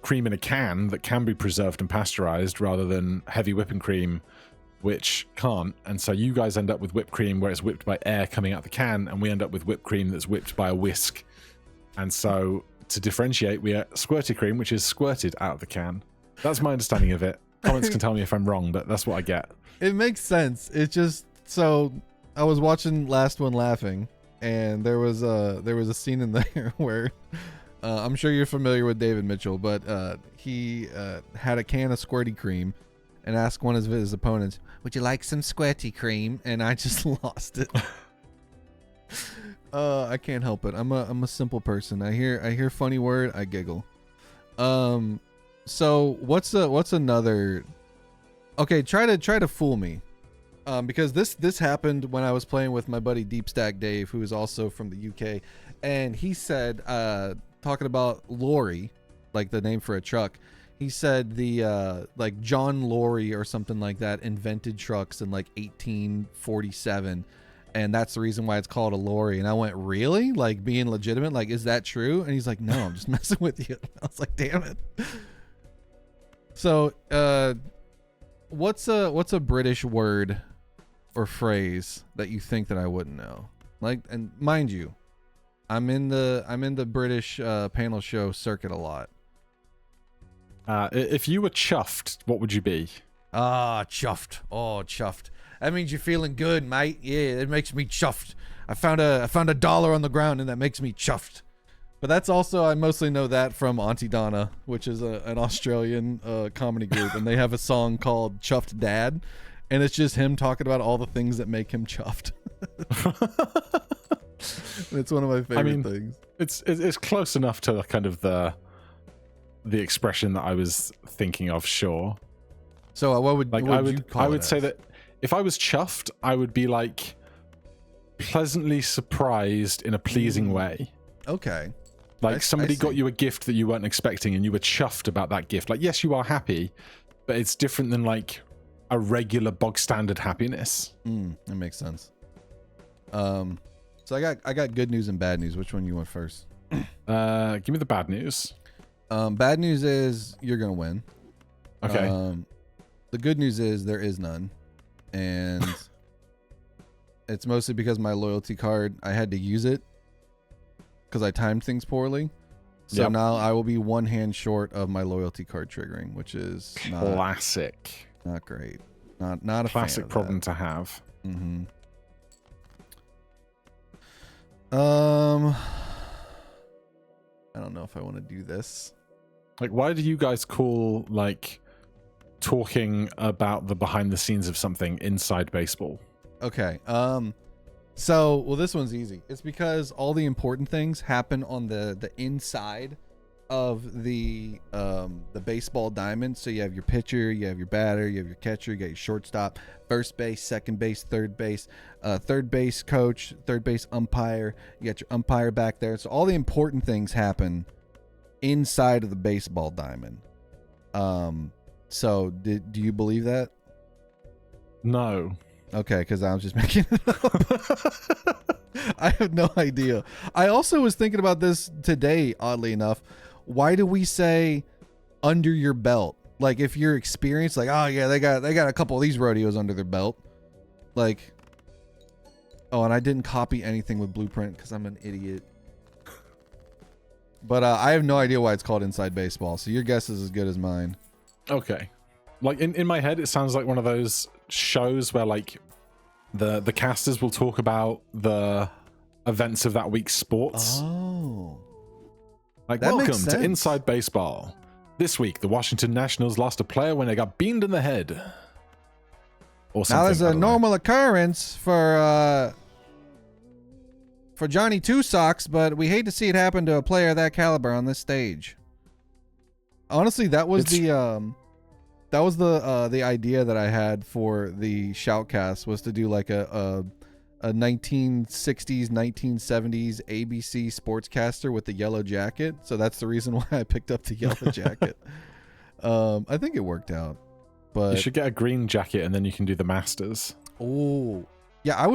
cream in a can that can be preserved and pasteurized rather than heavy whipping cream which can't. And so you guys end up with whipped cream where it's whipped by air coming out the can, and we end up with whipped cream that's whipped by a whisk. And so to differentiate, we have squirty cream, which is squirted out of the can. That's my understanding of it. Comments can tell me if I'm wrong, but that's what I get. It makes sense. It's just, so I was watching Last One Laughing, and there was a scene in there where I'm sure you're familiar with David Mitchell, but he had a can of squirty cream and asked one of his opponents, "Would you like some squirty cream?" And I just lost it. I can't help it. I'm a simple person. I hear funny word, I giggle. So what's another? Okay, try to fool me, because this happened when I was playing with my buddy Deep Stack Dave, who is also from the UK, and he said, talking about lorry, like the name for a truck. He said the like John Lorry or something like that invented trucks in like 1847, and that's the reason why it's called a lorry. And I went, really? Like, being legitimate? Like, is that true? And he's like, no, I'm just messing with you. I was like, damn it. So what's a British word or phrase that you think that I wouldn't know? Like, and mind you, I'm in the British panel show circuit a lot. If you were chuffed, what would you be? Ah, chuffed. Oh, chuffed. That means you're feeling good, mate. Yeah, it makes me chuffed. I found a dollar on the ground, and that makes me chuffed. But that's also, I mostly know that from Auntie Donna, which is an Australian comedy group, and they have a song called Chuffed Dad, and it's just him talking about all the things that make him chuffed. It's one of my favorite things. It's close enough to kind of the expression that I was thinking of, sure. So what would you call it? I would say that if I was chuffed, I would be like pleasantly surprised in a pleasing way. Okay. Like somebody got you a gift that you weren't expecting and you were chuffed about that gift. Like, yes, you are happy, but it's different than like a regular bog standard happiness. That makes sense. So I got good news and bad news. Which one you want first? Give me the bad news. Bad news is you're going to win. Okay. The good news is there is none. And it's mostly because my loyalty card, I had to use it because I timed things poorly. So now I will be one hand short of my loyalty card triggering, which is classic. Not great. Not a classic problem to have. Mm-hmm. I don't know if I want to do this. Like, why do you guys call like talking about the behind the scenes of something inside baseball? Okay. So this one's easy. It's because all the important things happen on the inside of the baseball diamond. So you have your pitcher, you have your batter, you have your catcher, you got your shortstop, first base, second base, third base coach, third base umpire. You got your umpire back there. So all the important things happen inside of the baseball diamond. So do you believe that? No. Okay, because I was just making it up. I have no idea. I also was thinking about this today, oddly enough. Why do we say under your belt? Like, if you're experienced, like, oh yeah, they got a couple of these rodeos under their belt. Like, oh, and I didn't copy anything with Blueprint because I'm an idiot. But I have no idea why it's called Inside Baseball. So your guess is as good as mine. Okay. Like in my head, it sounds like one of those shows where like the casters will talk about the events of that week's sports. Oh. Like, welcome to Inside Baseball. This week, the Washington Nationals lost a player when they got beamed in the head. Or something. Now, there's a normal occurrence for Johnny Two Socks, but we hate to see it happen to a player of that caliber on this stage. Honestly, that was the idea that I had for the Shoutcast, was to do like a 1960s, 1970s ABC sportscaster with the yellow jacket. So that's the reason why I picked up the yellow jacket. I think it worked out. But you should get a green jacket and then you can do the Masters. Oh, yeah. I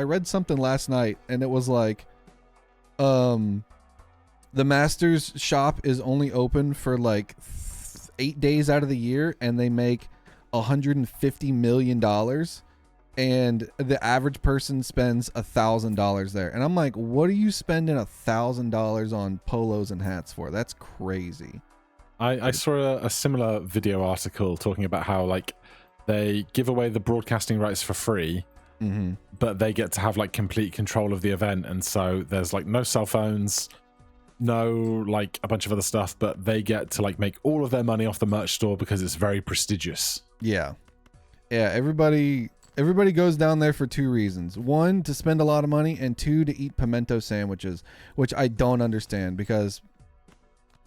read something last night, and it was like, the Masters shop is only open for like 8 days out of the year, and they make $150 million, and the average person spends $1,000 there. And I'm like, what are you spending $1,000 on polos and hats for? That's crazy. I saw a similar video article talking about how like they give away the broadcasting rights for free, but they get to have like complete control of the event, and so there's like no cell phones, no like a bunch of other stuff, but they get to like make all of their money off the merch store because it's very prestigious. Yeah. Everybody goes down there for two reasons: one, to spend a lot of money, and two, to eat pimento sandwiches, which I don't understand, because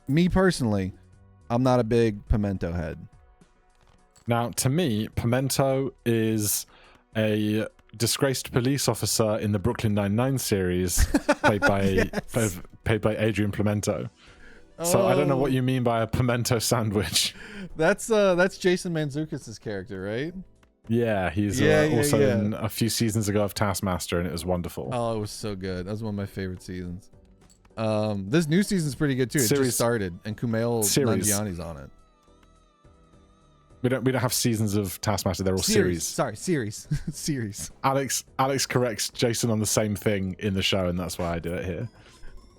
me personally, I'm not a big pimento head. Now, to me, Pimento is a disgraced police officer in the Brooklyn Nine-Nine series, played by Adrian Pimento. So I don't know what you mean by a pimento sandwich. That's Jason Mantzoukas' character, right? Yeah, he's also in a few seasons ago of Taskmaster, and it was wonderful. Oh, it was so good. That was one of my favorite seasons. This new season's pretty good too. It just started, and Kumail Nanjiani's on it. We don't have seasons of Taskmaster. They're all series. Sorry, series. Series. Alex corrects Jason on the same thing in the show, and that's why I do it here.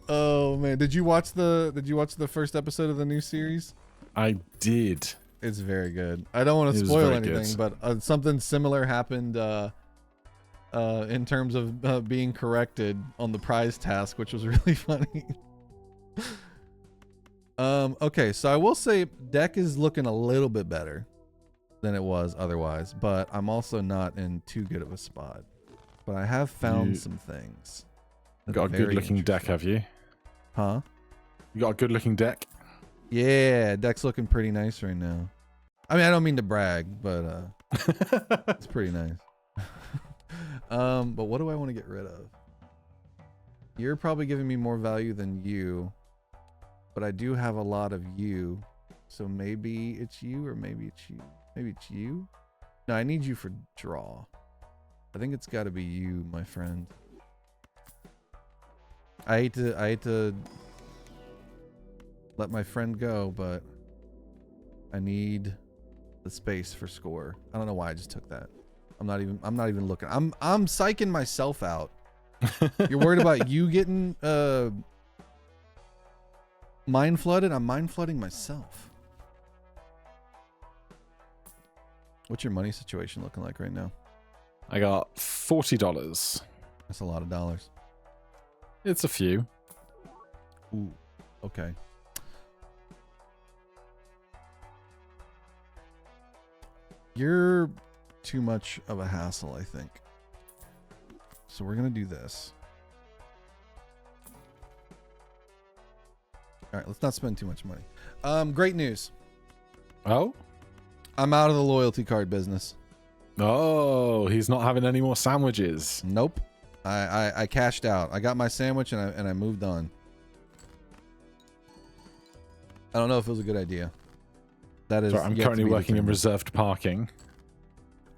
Oh man, did you watch the first episode of the new series? I did. It's very good. I don't want to spoil anything, but something similar happened in terms of being corrected on the prize task, which was really funny. Okay, so I will say deck is looking a little bit better than it was otherwise, but I'm also not in too good of a spot. But I have found some things. You got a good looking deck, have you? Huh? You got a good looking deck? Yeah, deck's looking pretty nice right now. I mean, I don't mean to brag, but it's pretty nice. But what do I want to get rid of? You're probably giving me more value than you, but I do have a lot of you, so maybe it's you, or maybe it's you. Maybe it's you. No, I need you for draw. I think it's got to be you, my friend. I hate to let my friend go, but I need the space for score. I don't know why I just took that. I'm not even looking. I'm psyching myself out. You're worried about you getting mind flooded? I'm mind flooding myself. What's your money situation looking like right now? I got $40. That's a lot of dollars. It's a few. Ooh, okay. You're too much of a hassle, I think. So we're gonna do this. All right, let's not spend too much money. Great news. Oh? I'm out of the loyalty card business. Oh, he's not having any more sandwiches. Nope. I cashed out. I got my sandwich and I moved on. I don't know if it was a good idea. That is. Sorry, I'm currently working in reserved parking.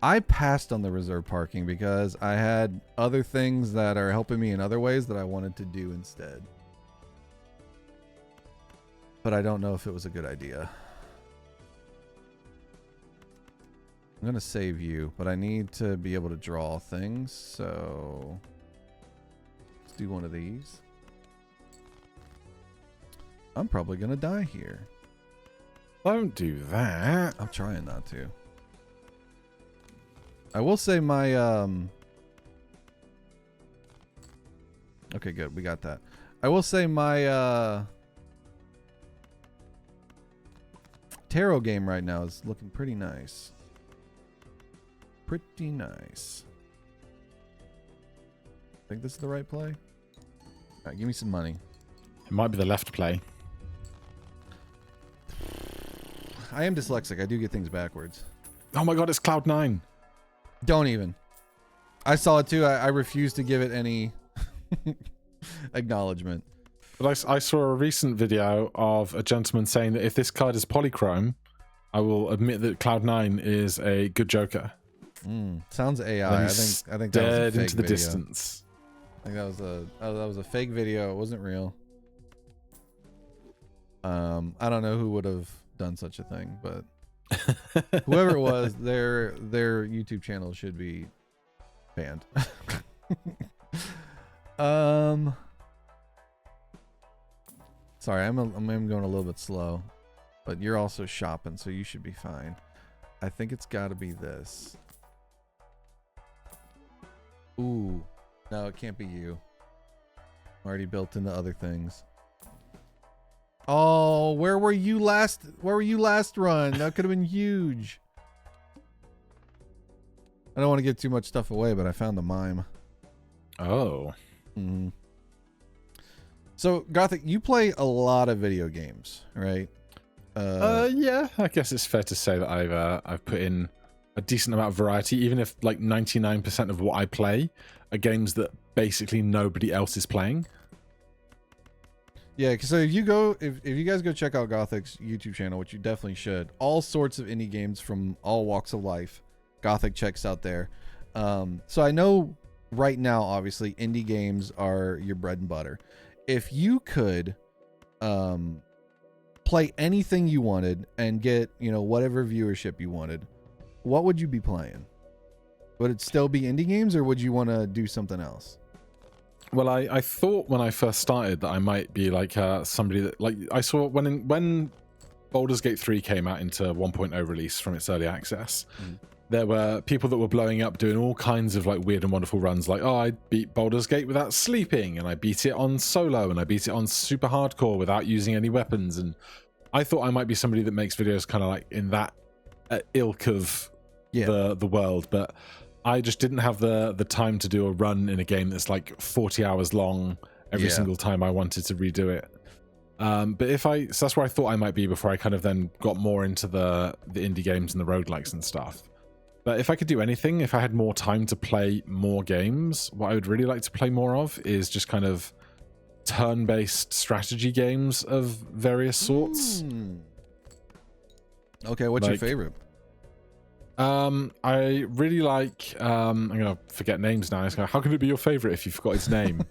I passed on the reserved parking because I had other things that are helping me in other ways that I wanted to do instead. But I don't know if it was a good idea. I'm going to save you, but I need to be able to draw things, so let's do one of these. I'm probably going to die here. Don't do that. I'm trying not to. I will say my okay, good. We got that. I will say my tarot game right now is looking pretty nice. Pretty nice. Think this is the right play? All right, give me some money. It might be the left play. I am dyslexic. I do get things backwards. Oh my god, it's Cloud9. Don't even. I saw it too. I refuse to give it any acknowledgement. But I saw a recent video of a gentleman saying that if this card is polychrome, I will admit that Cloud9 is a good joker. Sounds AI. I think that was a fake into the video. distance. I think that was a fake video. It wasn't real. I don't know who would have done such a thing, but whoever it was, their YouTube channel should be banned. Sorry, I'm going a little bit slow, but you're also shopping, so you should be fine. I think it's got to be this. Ooh, no, it can't be you. I'm already built into other things. Oh, where were you last run? That could have been huge. I don't want to give too much stuff away, but I found the mime. Oh. Mm-hmm. So, Gothic, you play a lot of video games, right? Yeah, I guess it's fair to say that I've put in a decent amount of variety, even if like 99% of what I play are games that basically nobody else is playing. Yeah, so if you guys go check out Gothic's YouTube channel, which you definitely should, all sorts of indie games from all walks of life, Gothic checks out there. So I know right now, obviously, indie games are your bread and butter. If you could play anything you wanted and get, you know, whatever viewership you wanted, what would you be playing? Would it still be indie games, or would you want to do something else? Well, I thought when I first started that I might be like somebody that, like, I saw when Baldur's Gate 3 came out into 1.0 release from its early access, there were people that were blowing up doing all kinds of like weird and wonderful runs, like, oh, I beat Baldur's Gate without sleeping, and I beat it on solo, and I beat it on super hardcore without using any weapons. And I thought I might be somebody that makes videos kind of like in that ilk of the world, but I just didn't have the time to do a run in a game that's like 40 hours long every single time I wanted to redo it. But so that's where I thought I might be before I kind of then got more into the indie games and the roguelikes and stuff. But if I could do anything, if I had more time to play more games, what I would really like to play more of is just kind of turn-based strategy games of various sorts. Okay, what's your favorite? I really like, I'm gonna forget names now. How can it be your favorite if you forgot its name?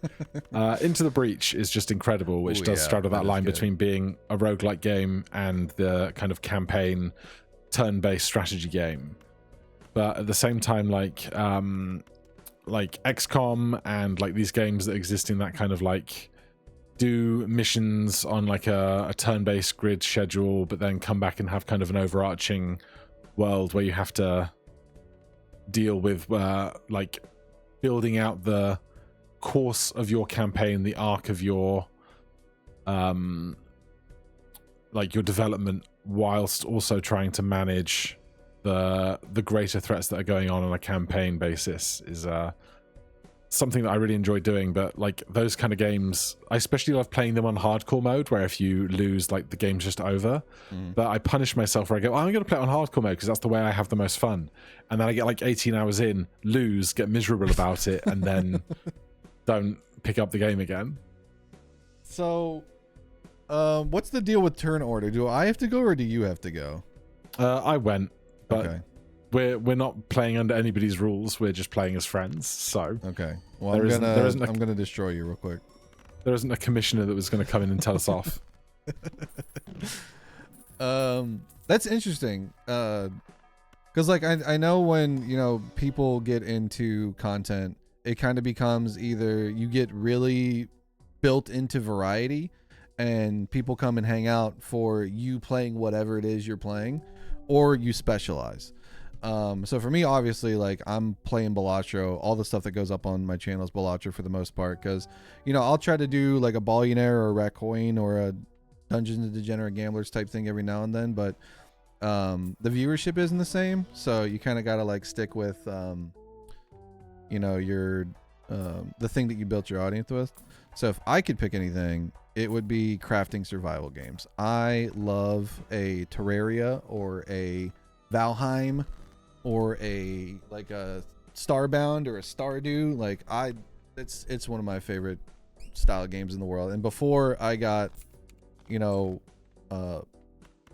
Into the Breach is just incredible, which does straddle that line between being a roguelike game and the kind of campaign turn-based strategy game. But at the same time, like XCOM and like these games that exist in that kind of like do missions on like a turn-based grid schedule, but then come back and have kind of an overarching world where you have to deal with like building out the course of your campaign, the arc of your like your development, whilst also trying to manage the greater threats that are going on a campaign basis, is something that I really enjoy doing. But like those kind of games, I especially love playing them on hardcore mode, where if you lose, like the game's just over. But I punish myself where I go, oh, I'm going to play it on hardcore mode because that's the way I have the most fun. And then I get like 18 hours in, lose, get miserable about it, and then don't pick up the game again. So, what's the deal with turn order? Do I have to go, or do you have to go? I went, but okay. We're not playing under anybody's rules. We're just playing as friends. So okay. Well, I'm gonna destroy you real quick. There isn't a commissioner that was going to come in and tell us off. That's interesting. Because like I know when, you know, people get into content, it kind of becomes either you get really built into variety, and people come and hang out for you playing whatever it is you're playing, or you specialize. So for me, obviously, like I'm playing Balatro. All the stuff that goes up on my channel is Balatro for the most part, because, you know, I'll try to do like a Billionaire or a Ratcoin or a Dungeons and Degenerate Gamblers type thing every now and then, but the viewership isn't the same, so you kind of got to like stick with you know, your the thing that you built your audience with. So if I could pick anything, it would be crafting survival games. I love a Terraria or a Valheim or a like a Starbound or a Stardew. Like it's one of my favorite style games in the world. And before I got, you know,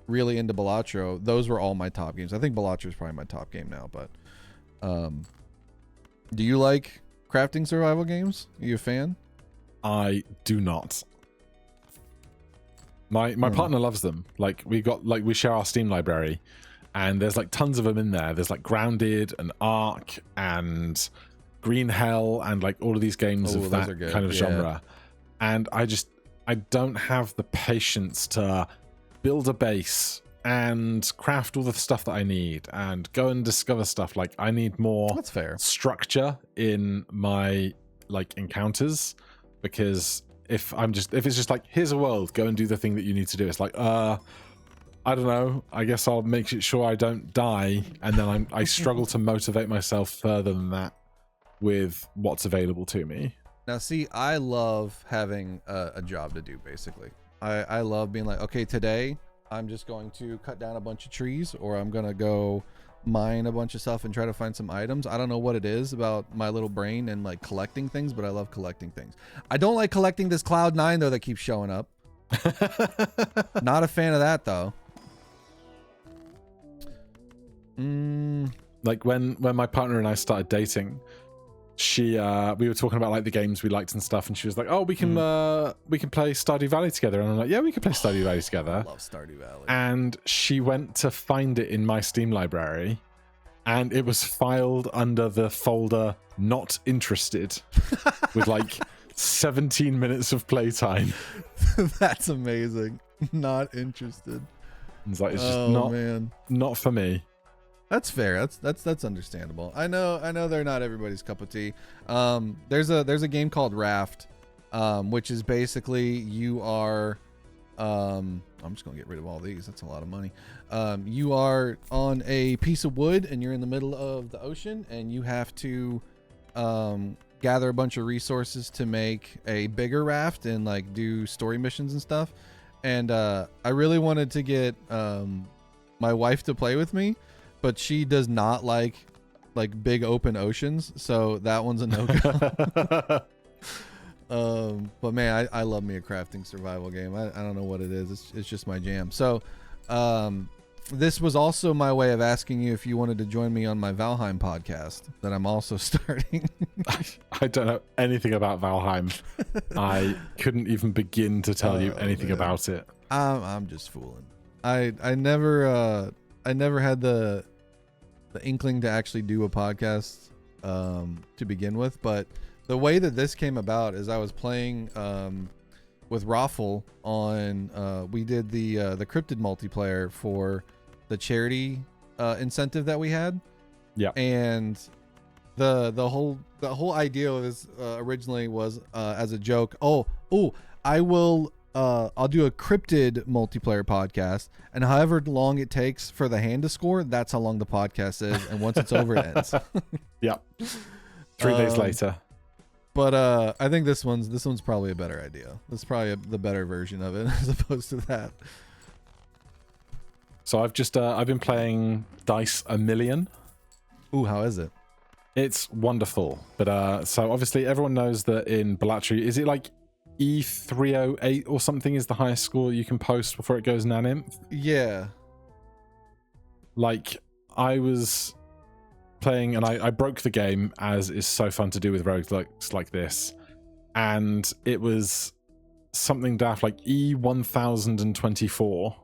really into Balatro, those were all my top games. I think Balatro is probably my top game now. But do you like crafting survival games? Are you a fan? I do not. My partner loves them. Like we share our Steam library, and there's like tons of them in there. There's like Grounded and Ark and Green Hell and like all of these games of that kind of genre. And I don't have the patience to build a base and craft all the stuff that I need and go and discover stuff. Like I need more structure in my like encounters, because if it's just like, here's a world, go and do the thing that you need to do, it's like I don't know, I guess I'll make sure I don't die, and then I struggle to motivate myself further than that with what's available to me. Now see, I love having a job to do, basically. I love being like, okay, today I'm just going to cut down a bunch of trees, or I'm gonna go mine a bunch of stuff and try to find some items. I don't know what it is about my little brain and like collecting things, but I love collecting things. I don't like collecting this Cloud9 though that keeps showing up. Not a fan of that though. Like when my partner and I started dating, she we were talking about like the games we liked and stuff, and she was like, "Oh, we can play Stardew Valley together." And I'm like, "Yeah, we can play Stardew Valley together." I love Stardew Valley. And she went to find it in my Steam library, and it was filed under the folder "Not Interested" with like 17 minutes of playtime. That's amazing. Not interested. It's like, it's just not for me. That's fair. That's understandable. I know they're not everybody's cup of tea. There's a game called Raft, which is basically you are I'm just gonna get rid of all these. That's a lot of money. You are on a piece of wood and you're in the middle of the ocean, and you have to gather a bunch of resources to make a bigger raft and like do story missions and stuff. And I really wanted to get my wife to play with me, but she does not like big open oceans, so that one's a no-go. But man, I love me a crafting survival game. I don't know what it is. It's just my jam. So this was also my way of asking you if you wanted to join me on my Valheim podcast that I'm also starting. I don't know anything about Valheim. I couldn't even begin to tell you anything about it. I'm just fooling. I never had the inkling to actually do a podcast to begin with, but the way that this came about is I was playing with Raffle on we did the cryptid multiplayer for the charity incentive that we had. Yeah. And the whole idea of this originally was as a joke. I'll do a cryptid multiplayer podcast, and however long it takes for the hand to score, that's how long the podcast is, and once it's over, it ends. Yeah. 3 days later. But I think this one's probably a better idea. This is probably the better version of it as opposed to that. So I've been playing Dice a Million. Ooh, how is it? It's wonderful. But so obviously everyone knows that in Balatro, is it like E308 or something is the highest score you can post before it goes nan-imp? Yeah. Like, I was playing and I broke the game, as is so fun to do with roguelikes like this, and it was something daft like E1024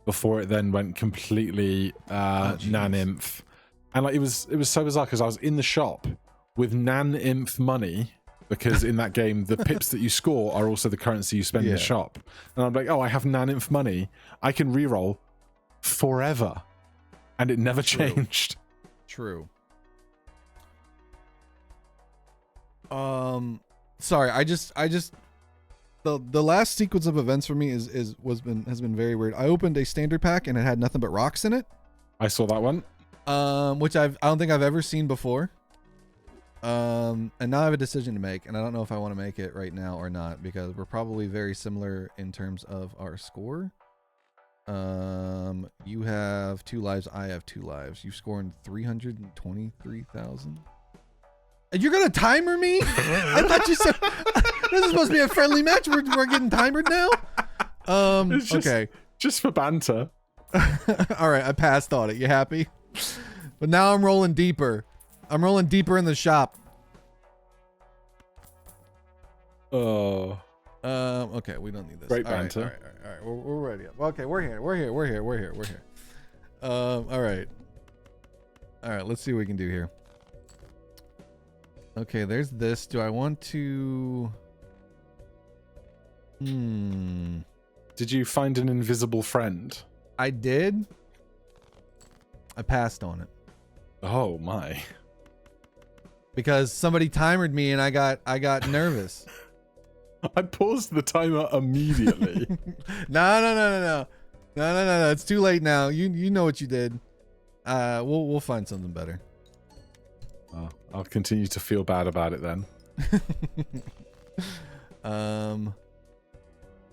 before it then went completely nan-imp. And like it was so bizarre because I was in the shop with nan-imp money, because in that game the pips that you score are also the currency you spend in the shop, and I'm like, oh, I have nan-imp money, I can reroll forever, and it never changed. True. Sorry, I just the last sequence of events for me has been very weird. I opened a standard pack and it had nothing but rocks in it. I saw that one. Which I don't think I've ever seen before. And now I have a decision to make, and I don't know if I want to make it right now or not, because we're probably very similar in terms of our score. You have 2 lives, I have 2 lives. You've scored 323,000. You're gonna timer me? I thought you said this is supposed to be a friendly match. We're getting timered now. Okay. Just for banter. All right, I passed on it. You happy? But now I'm rolling deeper. I'm rolling deeper in the shop. Oh. Okay, we don't need this. Great banter. All right. We're ready. Okay, we're here. All right. Let's see what we can do here. Okay, there's this. Do I want to? Did you find an invisible friend? I did. I passed on it. Oh my. Because somebody timered me and I got nervous. I paused the timer immediately. No. It's too late now. You know what you did. We'll find something better. Oh, I'll continue to feel bad about it then.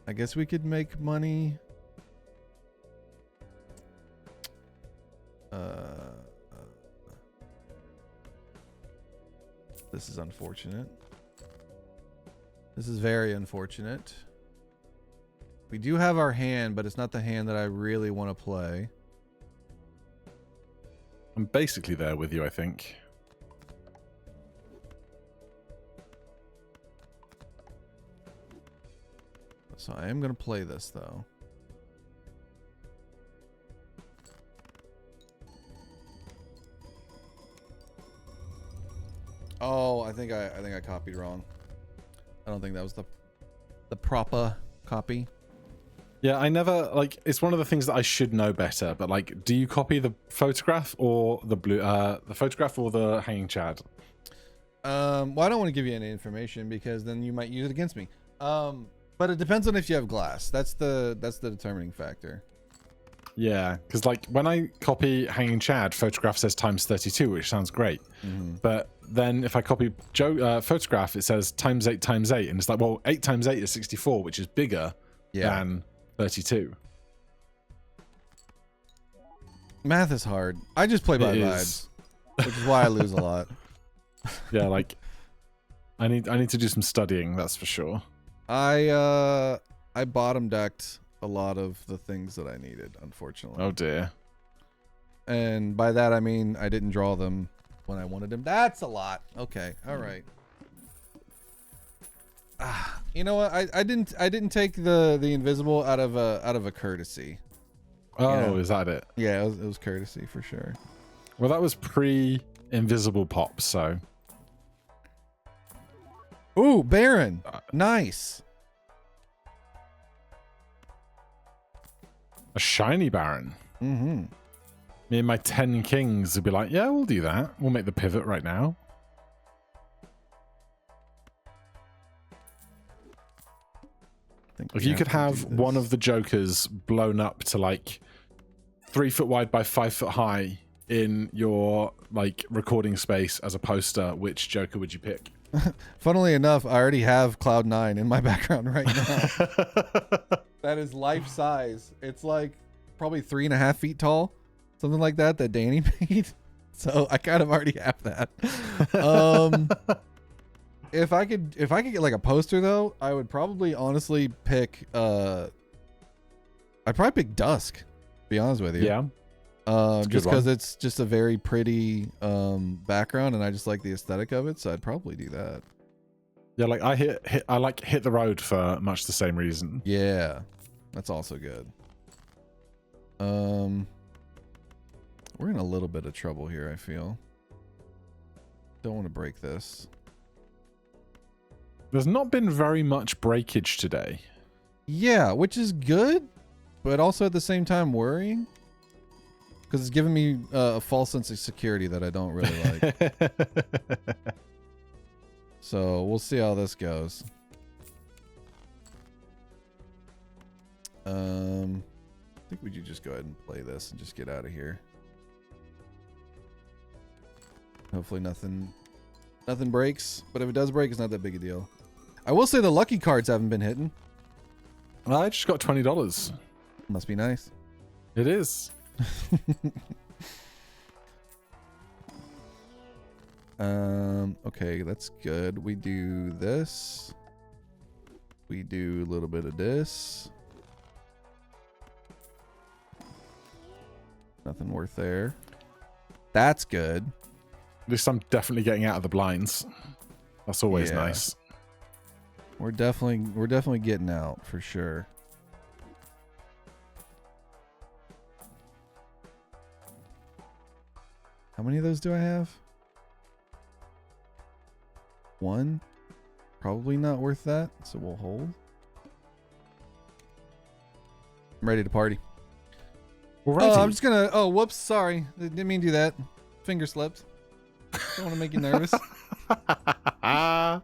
I guess we could make money. This is unfortunate. This is very unfortunate. We do have our hand, but it's not the hand that I really want to play. I'm basically there with you, I think. So I am going to play this, though. Oh, I think I copied wrong. I don't think that was the proper copy. Yeah, I never, like, it's one of the things that I should know better, but, like, do you copy the photograph or the photograph or the hanging chad? Well, I don't want to give you any information because then you might use it against me. But it depends on if you have glass. That's the determining factor. Yeah, because, like, when I copy hanging chad, photograph says times 32, which sounds great. But then if I copy photograph, it says times 8 times 8, and it's like, well, 8 times 8 is 64, which is bigger than 32. Math is hard. I just play by vibes, which is why I lose a lot. Yeah, like I need to do some studying, that's for sure. I bottom decked a lot of the things that I needed, unfortunately. Oh dear. And by that I mean I didn't draw them when I wanted them. That's a lot. Okay, all right. You know what? I didn't take the invisible out of a courtesy. Oh, you know? Is that it? Yeah, it was courtesy for sure. Well, that was pre-invisible pop, so. Ooh, Baron. Nice. A shiny Baron. Mm-hmm. Me and my 10 kings would be like, yeah, we'll do that. We'll make the pivot right now. If you could have one of the jokers blown up to like 3 foot wide by 5 foot high in your like recording space as a poster, which joker would you pick? Funnily enough, I already have Cloud9 in my background right now. That is life size. It's like probably 3.5 feet tall, something like that Danny made. So I kind of already have that. If I could get like a poster though, I would probably honestly pick I'd probably pick Dusk, to be honest with you. Yeah. Just because it's just a very pretty background and I just like the aesthetic of it, so I'd probably do that. Yeah, like I like Hit the Road for much the same reason. Yeah. That's also good. We're in a little bit of trouble here, I feel. Don't want to break this. There's not been very much breakage today. Yeah, which is good, but also at the same time worrying. Because it's giving me a false sense of security that I don't really like. So we'll see how this goes. I think we should just go ahead and play this and just get out of here. Hopefully nothing breaks, but if it does break, it's not that big a deal. I will say the lucky cards haven't been hitting. I just got $20. Must be nice. It is. Okay, that's good. We do this. We do a little bit of this. Nothing worth there. That's good. At least I'm definitely getting out of the blinds. That's always nice. We're definitely getting out for sure. How many of those do I have? One. Probably not worth that, so we'll hold. I'm ready to party. Oh, I'm just gonna. Oh, whoops! Sorry, didn't mean to do that. Finger slipped. Don't want to make you nervous. I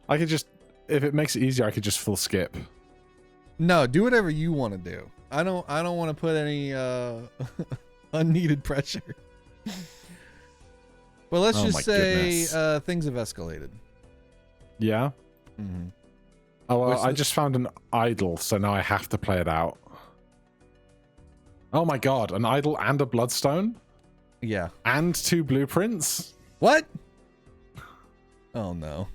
could just, if it makes it easier, I could just full skip. No, do whatever you want to do. I don't want to put any unneeded pressure. But let's just say things have escalated. Yeah. Mm-hmm. Oh, well, I just found an idol, so now I have to play it out. Oh my god, an idol and a bloodstone? Yeah. And 2 blueprints? What? Oh no.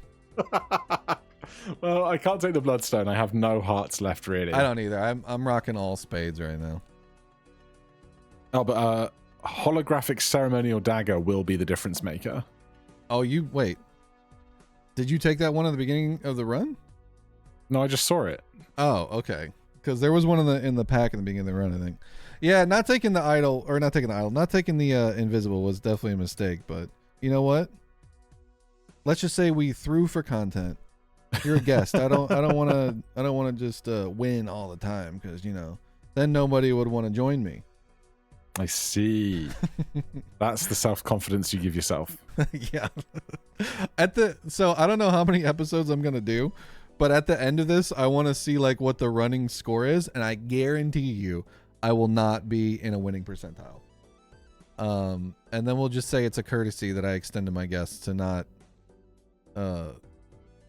Well, I can't take the bloodstone. I have no hearts left, really. I don't either. I'm rocking all spades right now. Oh, but holographic ceremonial dagger will be the difference maker. Oh, wait. Did you take that one at the beginning of the run? No, I just saw it. Oh, okay. Because there was one in the pack in the beginning of the run, I think. Yeah, not taking the invisible was definitely a mistake. But you know what? Let's just say we threw for content. You're a guest. I don't want to just win all the time because then nobody would want to join me. I see. That's the self-confidence you give yourself. Yeah. So I don't know how many episodes I'm gonna do, but at the end of this, I want to see like what the running score is, and I guarantee you, I will not be in a winning percentile. And then we'll just say it's a courtesy that I extend to my guests to not,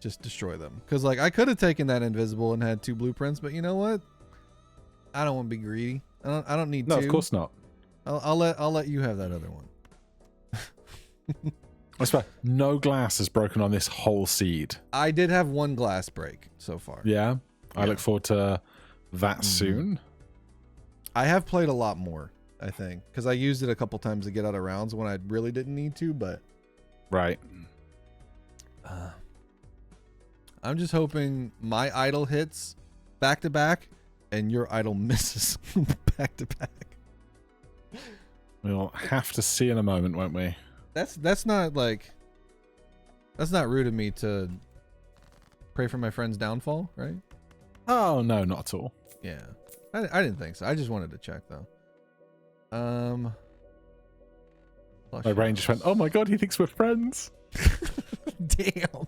just destroy them. Because like I could have taken that invisible and had 2 blueprints, but you know what? I don't want to be greedy. I don't need 2. No, of course not. I'll let you have that other one. I swear, no glass is broken on this whole seed. I did have 1 glass break so far. Yeah, I look forward to that soon. I have played a lot more, I think, because I used it a couple times to get out of rounds when I really didn't need to. But right, I'm just hoping my idol hits back to back, and your idol misses back to back. We'll have to see in a moment, won't we? That's not rude of me to pray for my friend's downfall, right? Oh no, not at all. Yeah, I didn't think so. I just wanted to check though. My brain just went, oh my god, he thinks we're friends. Damn.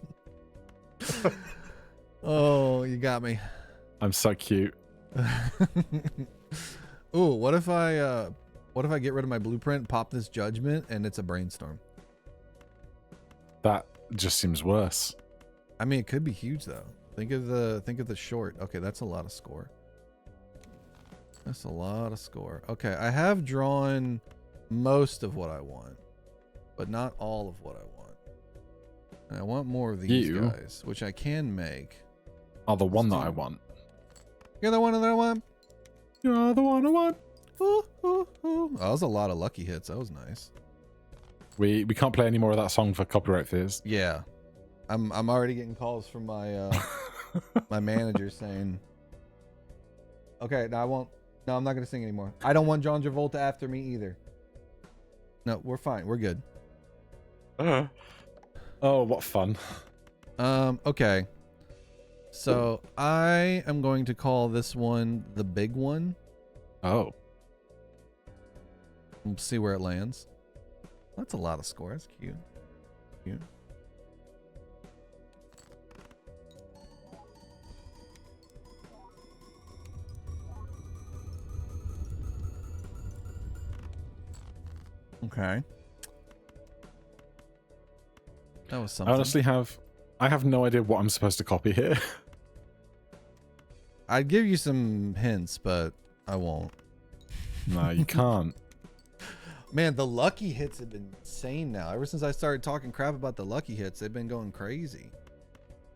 Oh, you got me. I'm so cute. Ooh, what if I get rid of my blueprint, pop this judgment, and it's a brainstorm? That just seems worse. I mean, it could be huge though. Think of the short. Okay, that's a lot of score. That's a lot of score. Okay, I have drawn most of what I want, but not all of what I want. And I want more of these guys, which I can make. Are the one that I want. You're the one that I want. You're the one I want. Ooh, ooh, ooh. Oh, that was a lot of lucky hits. That was nice. We can't play any more of that song for copyright fears. Yeah, I'm already getting calls from my my manager saying, okay, no, I won't. No, I'm not gonna sing anymore. I don't want John Travolta after me either. No, we're fine. We're good. Oh, what fun. Okay. So I am going to call this one the big one. Oh. We'll see where it lands. That's a lot of score. That's cute. Cute. Okay. That was something. I honestly have no idea what I'm supposed to copy here. I'd give you some hints, but I won't. No, you can't. Man, the lucky hits have been insane now. Ever since I started talking crap about the lucky hits, they've been going crazy.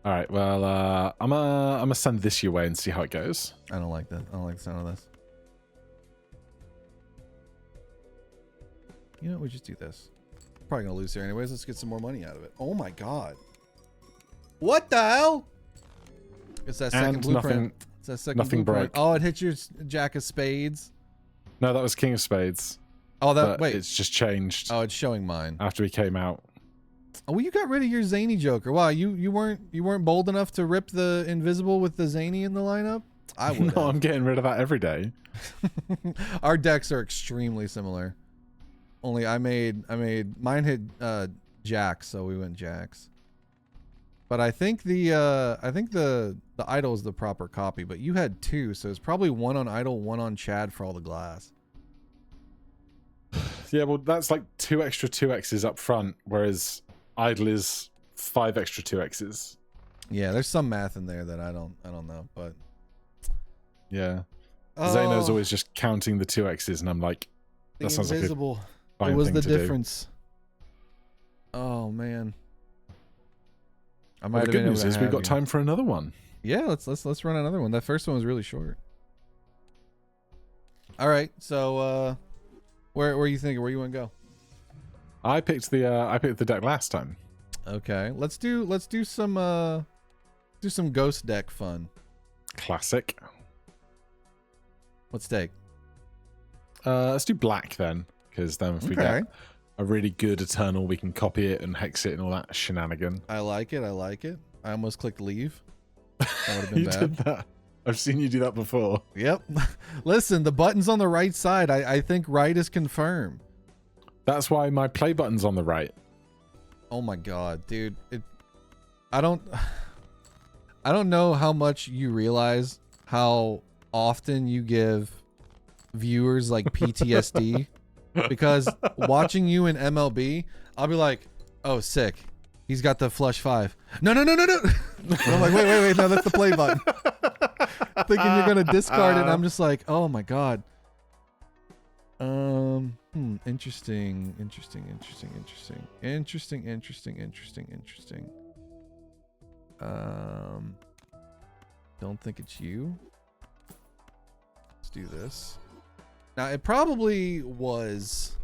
All right, well, I'm gonna send this your way and see how it goes. I don't like that. I don't like the sound of this. You know what? We just do this. Probably gonna lose here anyways. Let's get some more money out of it. Oh my god. What the hell? It's that second blueprint. It's that second blueprint. Broke. Oh, it hit your Jack of Spades. No, that was King of Spades. Oh, but it's just changed. Oh, it's showing mine after he came out. Oh, well, you got rid of your zany Joker. Wow, you weren't bold enough to rip the invisible with the zany in the lineup. I would. No, I'm getting rid of that every day. Our decks are extremely similar. Only mine hit Jacks, so we went Jacks. But I think the idol is the proper copy. But you had 2, so it's probably 1 on idol, 1 on Chad for all the glass. Yeah, well, that's like 2 extra 2x's up front, whereas idle is 5 extra 2x's. Yeah, there's some math in there that I don't know, but yeah, Zeno's always just counting the 2x's, and I'm like, that sounds invisible. Like a fine what was thing the to difference? Do. Oh man, I might the good news is we've got time for another one. Yeah, let's run another one. That first one was really short. All right, so where you thinking? Where you want to go? I picked the deck last time. Okay, let's do some do some ghost deck fun. Classic. Let's take. Let's do black then, because then if we get a really good Eternal, we can copy it and hex it and all that shenanigan. I like it. I like it. I almost clicked leave. That would have been You bad. did that. I've seen you do that before. Yep. Listen, the button's on the right side. I think right is confirmed. That's why my play button's on the right. Oh my god, dude. I don't know how much you realize how often you give viewers like PTSD because watching you in MLB, I'll be like, "Oh, sick. He's got the flush 5." No. I'm like, wait, no, that's the play button. Thinking you're gonna discard it, and I'm just like, oh my god. Interesting. Don't think it's you. Let's do this. Now, it probably was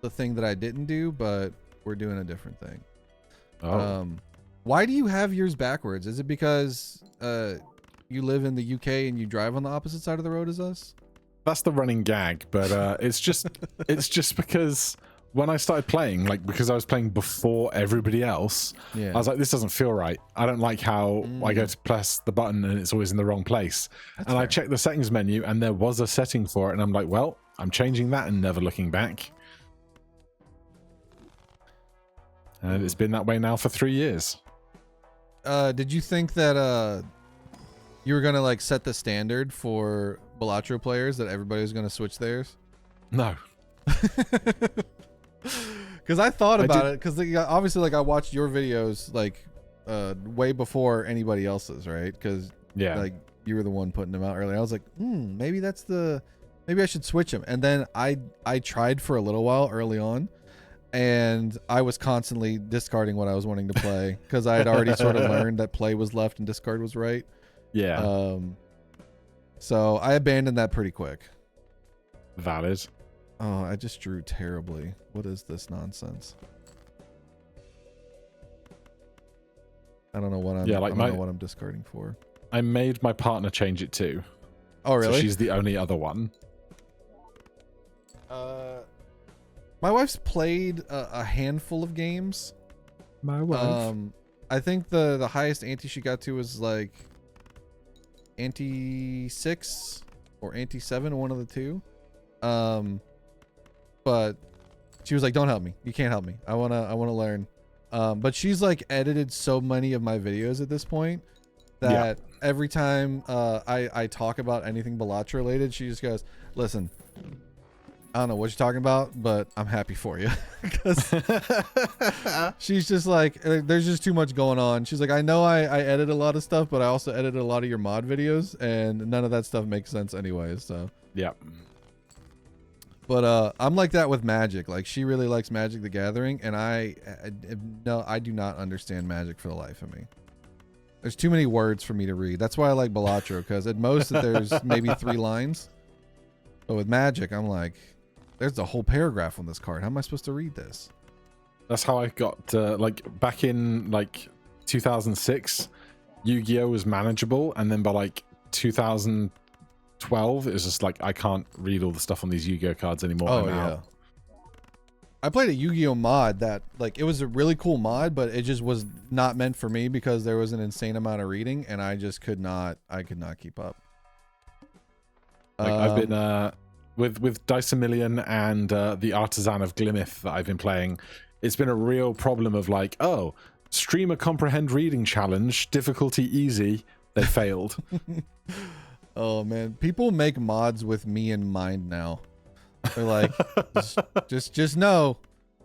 the thing that I didn't do, but we're doing a different thing. Oh. Why do you have yours backwards? Is it because you live in the UK and you drive on the opposite side of the road as us? That's the running gag, but it's just because when I started playing, like because I was playing before everybody else, I was like, this doesn't feel right. I don't like how I go to press the button and it's always in the wrong place. That's fair. I checked the settings menu and there was a setting for it, and I'm like, well, I'm changing that and never looking back. And it's been that way now for 3 years. Did you think that you were gonna like set the standard for Balatro players, that everybody was gonna switch theirs? No. Because I thought about it, because obviously like I watched your videos like way before anybody else's, right? Because like you were the one putting them out earlier. I was like, maybe maybe I should switch them. And then I tried for a little while early on, and I was constantly discarding what I was wanting to play because I had already sort of learned that play was left and discard was right. Yeah. So I abandoned that pretty quick. Valid. Oh, I just drew terribly. What is this nonsense? I don't know what I don't know what I'm discarding for. I made my partner change it too. Oh, really? So she's the only other one. My wife's played a handful of games. My wife. I think the highest ante she got to was like ante 6 or ante 7, one of the two. But she was like, "Don't help me. You can't help me. I wanna learn." But she's like edited so many of my videos at this point that every time I talk about anything Balatro related, she just goes, "Listen, I don't know what you're talking about, but I'm happy for you." Because she's just like, there's just too much going on. She's like, "I know I edit a lot of stuff, but I also edit a lot of your mod videos, and none of that stuff makes sense anyways." So yeah. But I'm like that with Magic. Like, she really likes Magic the Gathering, and I do not understand Magic for the life of me. There's too many words for me to read. That's why I like Balatro, because at most there's maybe 3 lines. But with Magic, I'm like, there's a whole paragraph on this card. How am I supposed to read this? That's how I got like back in like 2006, Yu-Gi-Oh was manageable, and then by like 2012, it was just like, I can't read all the stuff on these Yu-Gi-Oh cards anymore. Oh yeah. I played a Yu-Gi-Oh mod that, like, it was a really cool mod, but it just was not meant for me because there was an insane amount of reading, and I just could not keep up. Like, I've been with Dice a Million and the Artisan of Glimeth that I've been playing. It's been a real problem of like, oh, streamer comprehend reading challenge, difficulty easy. They failed. Oh man, people make mods with me in mind now. They're like, just know,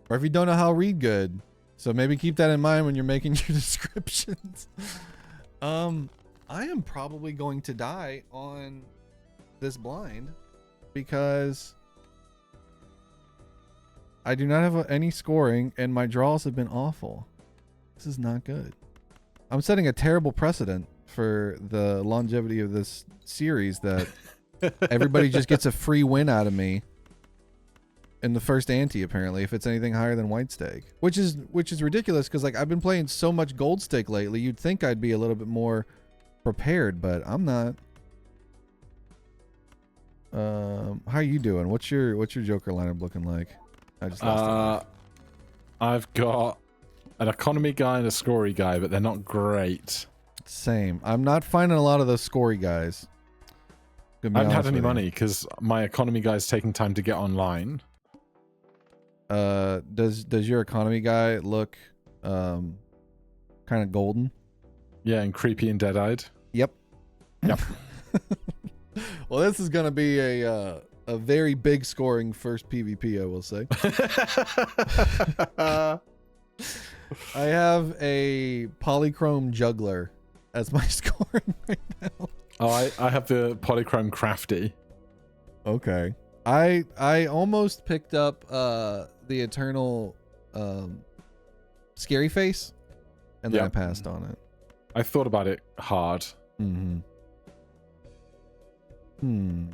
or if you don't know how to read good, so maybe keep that in mind when you're making your descriptions. I am probably going to die on this blind because I do not have any scoring and my draws have been awful. This is not good. I'm setting a terrible precedent for the longevity of this series that everybody just gets a free win out of me. in the first ante, apparently, if it's anything higher than white stake, which is ridiculous because like I've been playing so much gold stake lately. You'd think I'd be a little bit more prepared, but I'm not. How are you doing? What's your Joker lineup looking like? I just lost it. I've got an economy guy and a scory guy, but they're not great. Same. I'm not finding a lot of those scory guys. I haven't had any money because my economy guy's taking time to get online. Does your economy guy look kind of golden? Yeah, and creepy and dead-eyed. Yep. Yep. Well, this is gonna be a very big scoring first PvP, I will say. I have a polychrome juggler as my scoring right now. Oh, I have the polychrome crafty. Okay. I almost picked up the eternal scary face, and then I passed on it. I thought about it hard.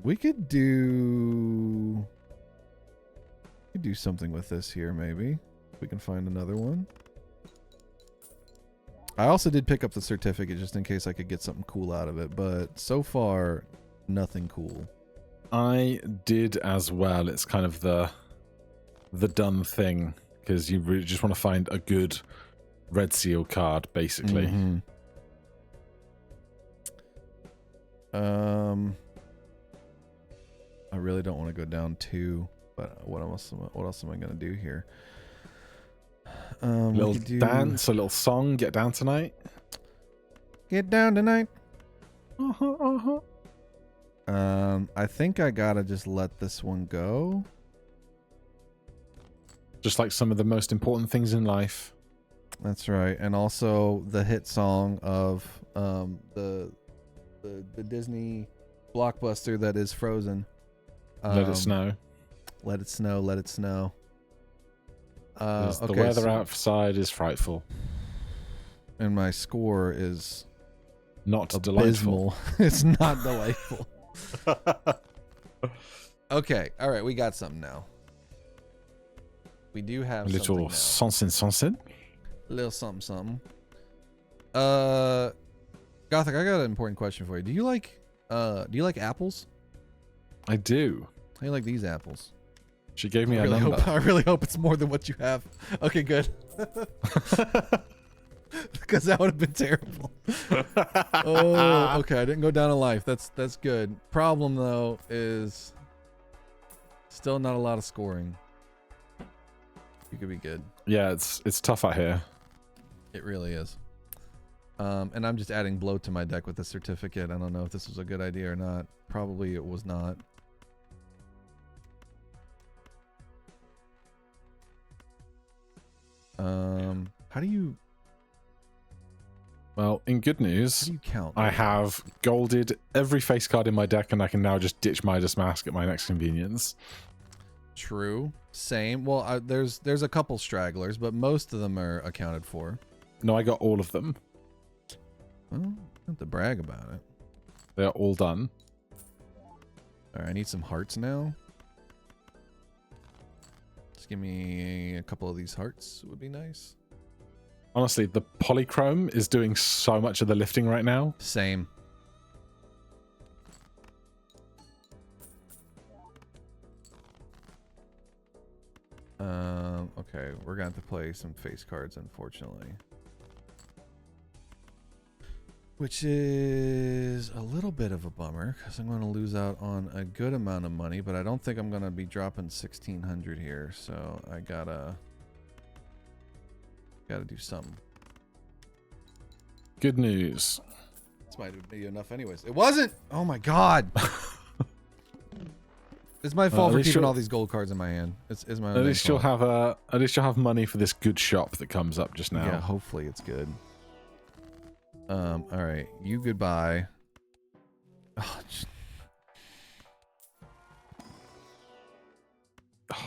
We could do something with this here, maybe. If we can find another one. I also did pick up the certificate just in case I could get something cool out of it, but so far, nothing cool. I did as well. It's kind of the done thing because you really just want to find a good red seal card, basically. I really don't want to go down 2, but what else am I gonna do here? A little dance, a little song. Get down tonight. Get down tonight. I think I gotta just let this one go. Just like some of the most important things in life. That's right, and also the hit song of the Disney blockbuster that is Frozen. Let it snow. Let it snow. Let it snow. The weather outside is frightful, and my score is not abysmal. delightful. It's not delightful. Okay, all right, we got something now. We do have a little something. A little something. Gothic, I got an important question for you. Do you like apples? I do. How do you like these apples? She gave me a number. I really hope it's more than what you have. Okay, good. Because that would have been terrible. Oh, okay. I didn't go down in life. That's good. Problem though is still not a lot of scoring. You could be good. Yeah, it's tough out here. It really is. And I'm just adding bloat to my deck with the certificate. I don't know if this was a good idea or not. Probably it was not. How do you... Well, in good news, how do you count? I have golded every face card in my deck, and I can now just ditch Midas Mask at my next convenience. True. Same. Well, there's a couple stragglers, but most of them are accounted for. No, I got all of them. Well, don't have to brag about it. They're all done. All right, I need some hearts now. Just give me a couple of these hearts would be nice. Honestly, the polychrome is doing so much of the lifting right now. Same. Okay, we're going to have to play some face cards, unfortunately. Which is a little bit of a bummer, because I'm going to lose out on a good amount of money, but I don't think I'm going to be dropping 1,600 here, so I gotta do something. Good news. This might be enough anyways. It wasn't! Oh my god! It's my fault for keeping all these gold cards in my hand. It's my own. At least you'll have money for this good shop that comes up just now. Yeah, hopefully it's good. All right, you goodbye. Oh,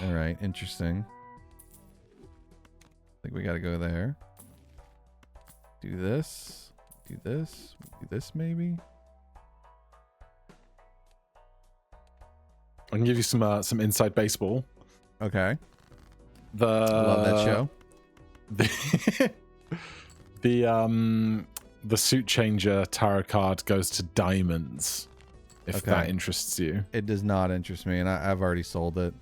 all right, interesting. I think we got to go there. Do this. Do this. Do this maybe. I can give you some inside baseball. Okay. The Love that show. The suit changer tarot card goes to diamonds, if that interests you. It does not interest me, and I've already sold it.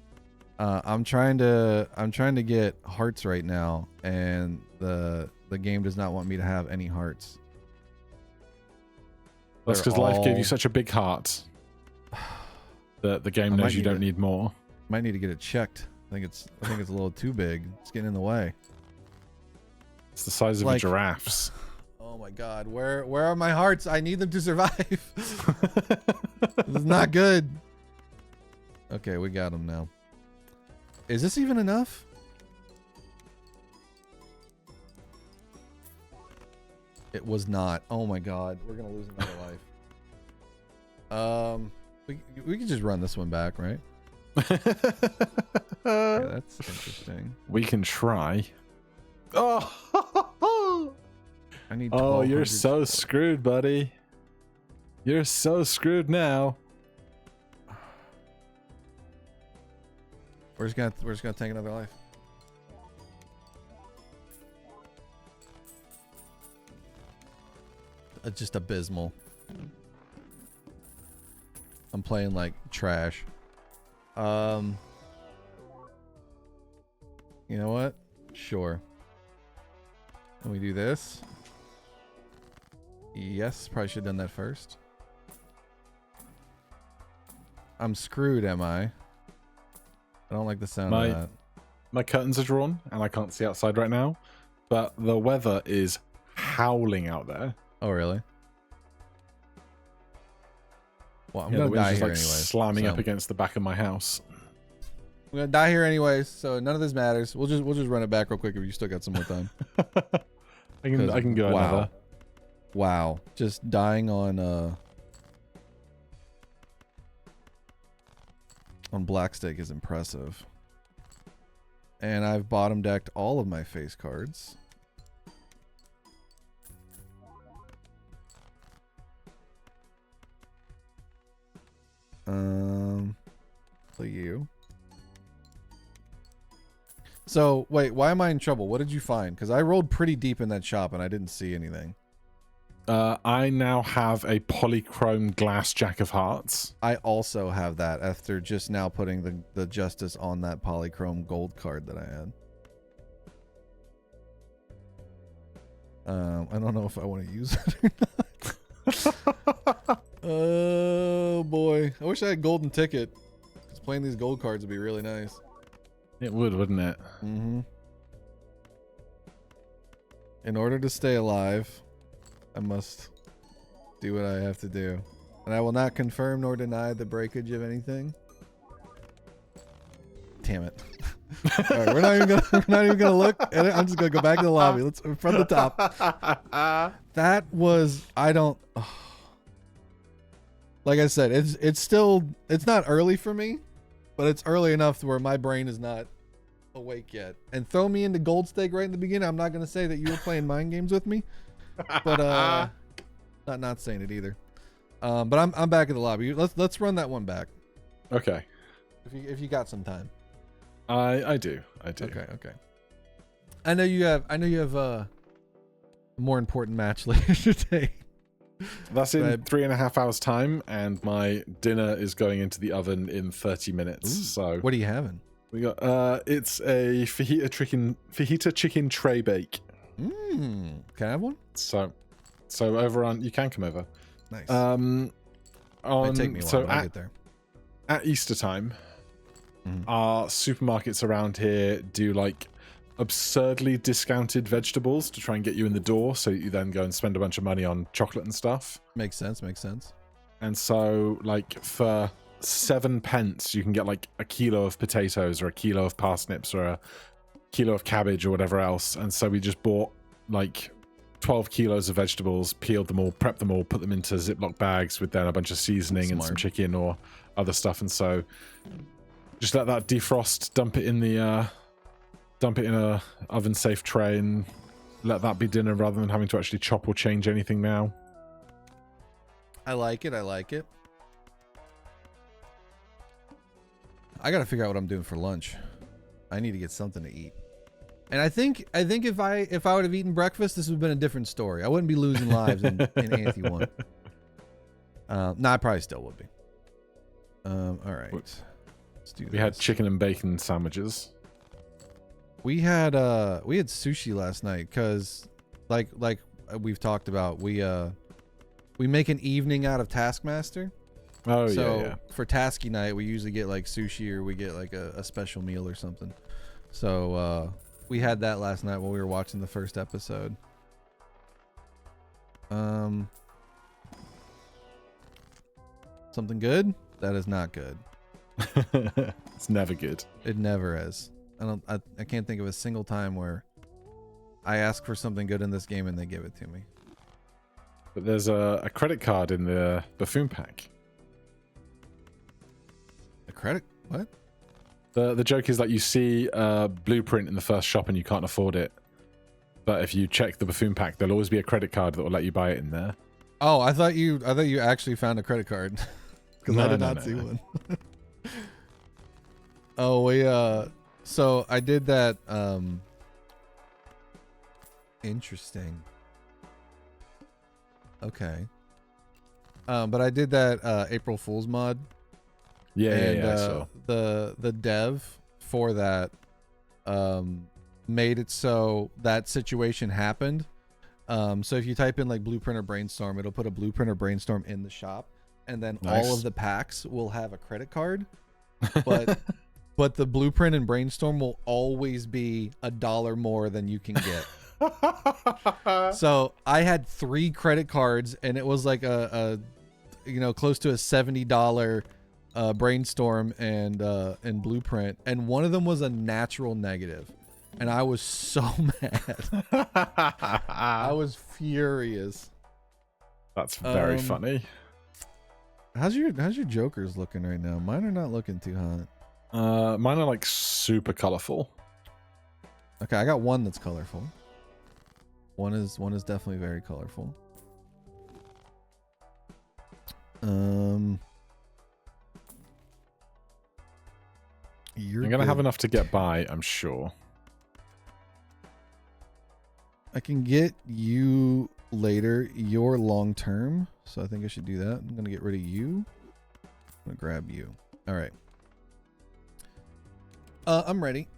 I'm trying to get hearts right now, and the game does not want me to have any hearts. That's because life gave you such a big heart that the game knows you don't need more. Might need to get it checked. I think it's a little too big. It's getting in the way. It's the size of a giraffe's. Oh my god, where are my hearts? I need them to survive. This is not good. Okay, we got them now. Is this even enough? It was not. Oh my god, we're gonna lose another life. We can just run this one back, right? Okay, that's interesting. We can try. Oh, I need. Oh, you're so screwed, buddy. You're so screwed now. We're just gonna take another life. Just abysmal. I'm playing like trash. You know what? Sure. Can we do this? Yes, probably should have done that first. I'm screwed, am I? I don't like the sound of that. My curtains are drawn and I can't see outside right now, but the weather is howling out there. Oh, really? Well, I'm the gonna wind's die just here like anyways. slamming up against the back of my house. I'm gonna die here anyways, so none of this matters. We'll just run it back real quick if you still got some more time. I can go another. Wow. Just dying on Blackstake is impressive. And I've bottom decked all of my face cards. For you. So, wait, why am I in trouble? What did you find? Because I rolled pretty deep in that shop and I didn't see anything. I now have a polychrome glass Jack of Hearts. I also have that after just now putting the justice on that polychrome gold card that I had. I don't know if I want to use it or not. Oh boy. I wish I had golden ticket. Because playing these gold cards would be really nice. It would, wouldn't it? Mm-hmm. In order to stay alive, I must do what I have to do. And I will not confirm nor deny the breakage of anything. Damn it. All right, we're not even gonna look at it. I'm just gonna go back to the lobby. Let's from the top. That was like I said, it's not early for me, but it's early enough to where my brain is not awake yet. And throw me into gold stake right in the beginning. I'm not gonna say that you were playing mind games with me, but not saying it either. But I'm back in the lobby. Let's run that one back. Okay. If you got some time. I do. Okay. I know you have a more important match later today. That's in 3.5 hours time, and my dinner is going into the oven in 30 minutes. Ooh, so what are you having? We got it's a fajita chicken tray bake. Can I have one? So over on, you can come over. Nice. Might take me a while, I'll get there. At Easter time, our supermarkets around here do like absurdly discounted vegetables to try and get you in the door, so you then go and spend a bunch of money on chocolate and stuff. Makes sense. And so, like, for 7 pence, you can get like a kilo of potatoes or a kilo of parsnips or a kilo of cabbage or whatever else. And so we just bought like 12 kilos of vegetables, peeled them all, prepped them all, put them into Ziploc bags with then a bunch of seasoning and some chicken or other stuff. And so just let that defrost, dump it in a oven safe tray and let that be dinner rather than having to actually chop or change anything now. I like it. I gotta figure out what I'm doing for lunch. I need to get something to eat. And I think if I would have eaten breakfast, this would have been a different story. I wouldn't be losing lives in Anthe 1. No, I probably still would be. All right. Let's do this. We had chicken and bacon sandwiches. We had sushi last night because like we've talked about, we make an evening out of Taskmaster. Oh, so yeah. for Tasky night, we usually get like sushi or we get like a special meal or something. So we had that last night while we were watching the first episode. Something good? That is not good. It's never good. It never is. I can't think of a single time where I ask for something good in this game and they give it to me. But there's a credit card in the buffoon pack. A credit? What? The joke is that you see a blueprint in the first shop and you can't afford it. But if you check the buffoon pack, there'll always be a credit card that will let you buy it in there. Oh, I thought you actually found a credit card. Because I did not see one. Oh, so I did that. Interesting. Okay. But I did that April Fool's mod. Yeah, so the dev for that made it so that situation happened. So if you type in like blueprint or brainstorm, it'll put a blueprint or brainstorm in the shop, and then all of the packs will have a credit card. But the blueprint and brainstorm will always be $1 more than you can get. So I had 3 credit cards, and it was like a close to a $70 brainstorm and blueprint, and one of them was a natural negative, and I was so mad. I was furious. That's very funny. How's your jokers looking right now? Mine are not looking too hot. Mine are like super colorful. Okay, I got one that's colorful. One is definitely very colorful. You're gonna have enough to get by, I'm sure. I can get you later. You're long term, so I think I should do that. I'm gonna get rid of you. I'm gonna grab you. All right. I'm ready.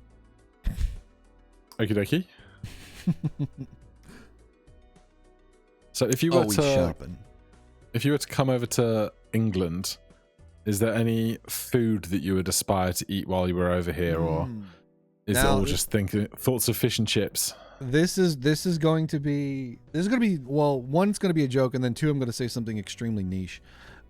Okie dokie. So if you were to come over to England, is there any food that you would aspire to eat while you were over here, or is it all just thoughts of fish and chips? This is going to be well, one, it's going to be a joke, and then two, I'm going to say something extremely niche.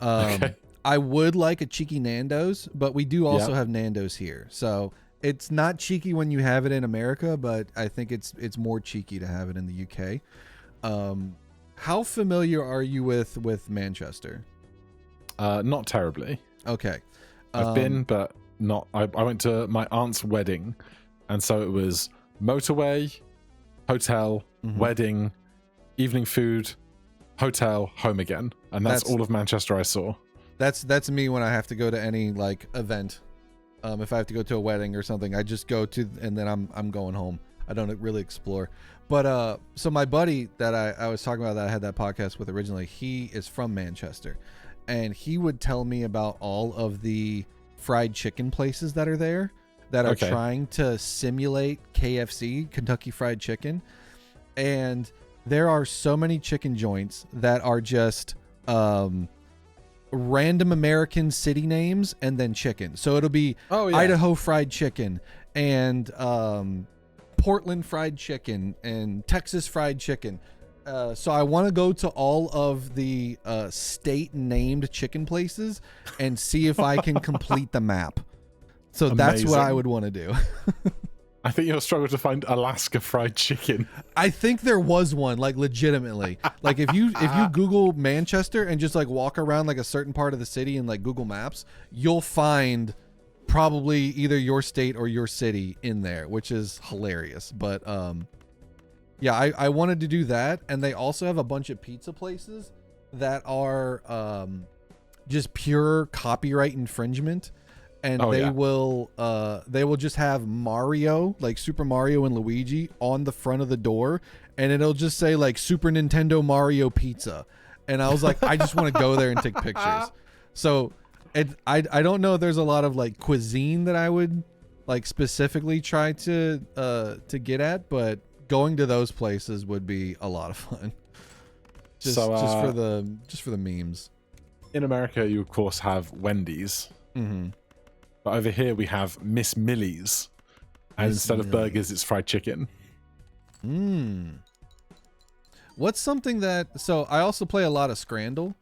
Okay. I would like a cheeky Nando's, but we do also have Nando's here, so it's not cheeky when you have it in America, but I think it's more cheeky to have it in the UK. How familiar are you with Manchester? Not terribly. Okay. I've been, but not. I went to my aunt's wedding, and so it was motorway, hotel, wedding, evening food, hotel, home again, and that's all of Manchester I saw. That's me when I have to go to any like event. If I have to go to a wedding or something, I just go to, and then I'm going home. I don't really explore. But so my buddy that I was talking about, that I had that podcast with originally, he is from Manchester, and he would tell me about all of the fried chicken places that are there that are trying to simulate KFC, Kentucky Fried Chicken. And there are so many chicken joints that are just random American city names and then chicken. So it'll be Idaho Fried Chicken and Portland Fried Chicken and Texas Fried Chicken. So I want to go to all of the state named chicken places and see if I can complete the map. So that's what I would want to do. I think you'll struggle to find Alaska Fried Chicken. I think there was one, like legitimately. Like if you Google Manchester and just like walk around like a certain part of the city in like Google Maps, you'll find probably either your state or your city in there, which is hilarious. But yeah, I wanted to do that. And they also have a bunch of pizza places that are just pure copyright infringement. and Oh, yeah. they will just have Mario, like Super Mario and Luigi, on the front of the door, and it'll just say like Super Nintendo Mario Pizza. And I was like, I just want to go there and take pictures. So I don't know if there's a lot of like cuisine that I would like specifically try to get at, but going to those places would be a lot of fun. Just for the memes. In America, you of course have Wendy's. Mm-hmm. But over here we have Miss Millie's. And instead of burgers, it's fried chicken. What's something that... So I also play a lot of Scrandle.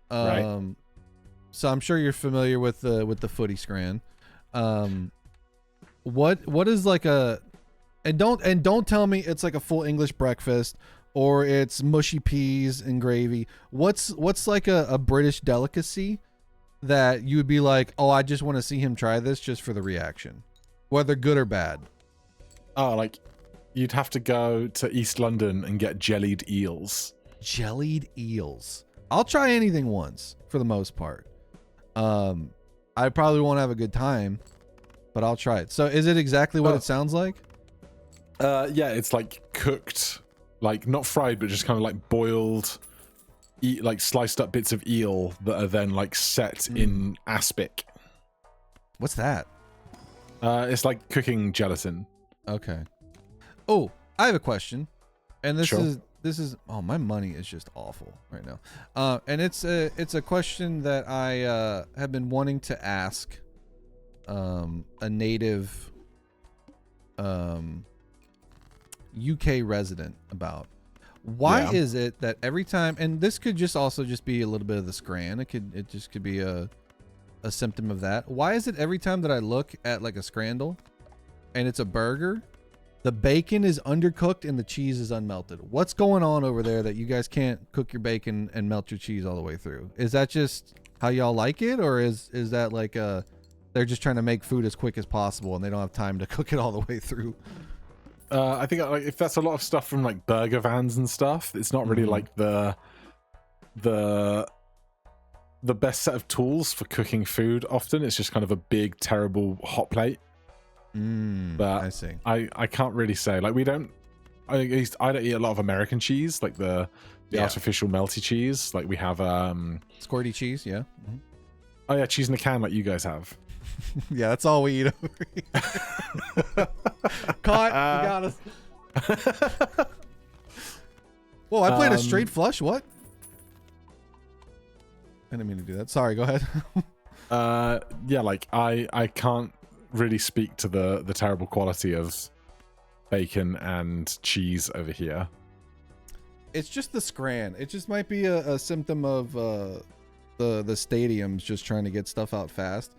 Right. So I'm sure you're familiar with the footy Scran. What is like a... And don't tell me it's like a full English breakfast or it's mushy peas and gravy. What's like a British delicacy that you would be like, oh, I just want to see him try this just for the reaction, whether good or bad? Oh, like you'd have to go to East London and get jellied eels. Jellied eels. I'll try anything once for the most part. I probably won't have a good time, but I'll try it. So is it exactly what it sounds like? Yeah, it's like cooked, like not fried, but just kind of like boiled, like sliced up bits of eel that are then like set in aspic. What's that? It's like cooking gelatin. Okay. Oh, I have a question, and this Sure. is oh, my money is just awful right now. And it's a question that I have been wanting to ask a native UK resident about. Why is it that every time, and this could just also just be a little bit of the scran, it just could be a symptom of that. Why is it every time that I look at like a scrandle and it's a burger, the bacon is undercooked and the cheese is unmelted? What's going on over there that you guys can't cook your bacon and melt your cheese all the way through? Is that just how y'all like it, or is that like they're just trying to make food as quick as possible and they don't have time to cook it all the way through? I think like if that's a lot of stuff from like burger vans and stuff, it's not really like the best set of tools for cooking food. Often it's just kind of a big terrible hot plate. But I see. I can't really say. Like we don't. At least I don't eat a lot of American cheese, like the artificial melty cheese. Like we have Squirty cheese, yeah. Mm-hmm. Oh yeah, cheese in a can, like you guys have. Yeah, that's all we eat over here. Caught. You got us. Whoa, I played a straight flush. What? I didn't mean to do that. Sorry, go ahead. Yeah, like I can't really speak to the terrible quality of bacon and cheese over here. It's just the scran. It just might be a symptom of the stadiums just trying to get stuff out fast.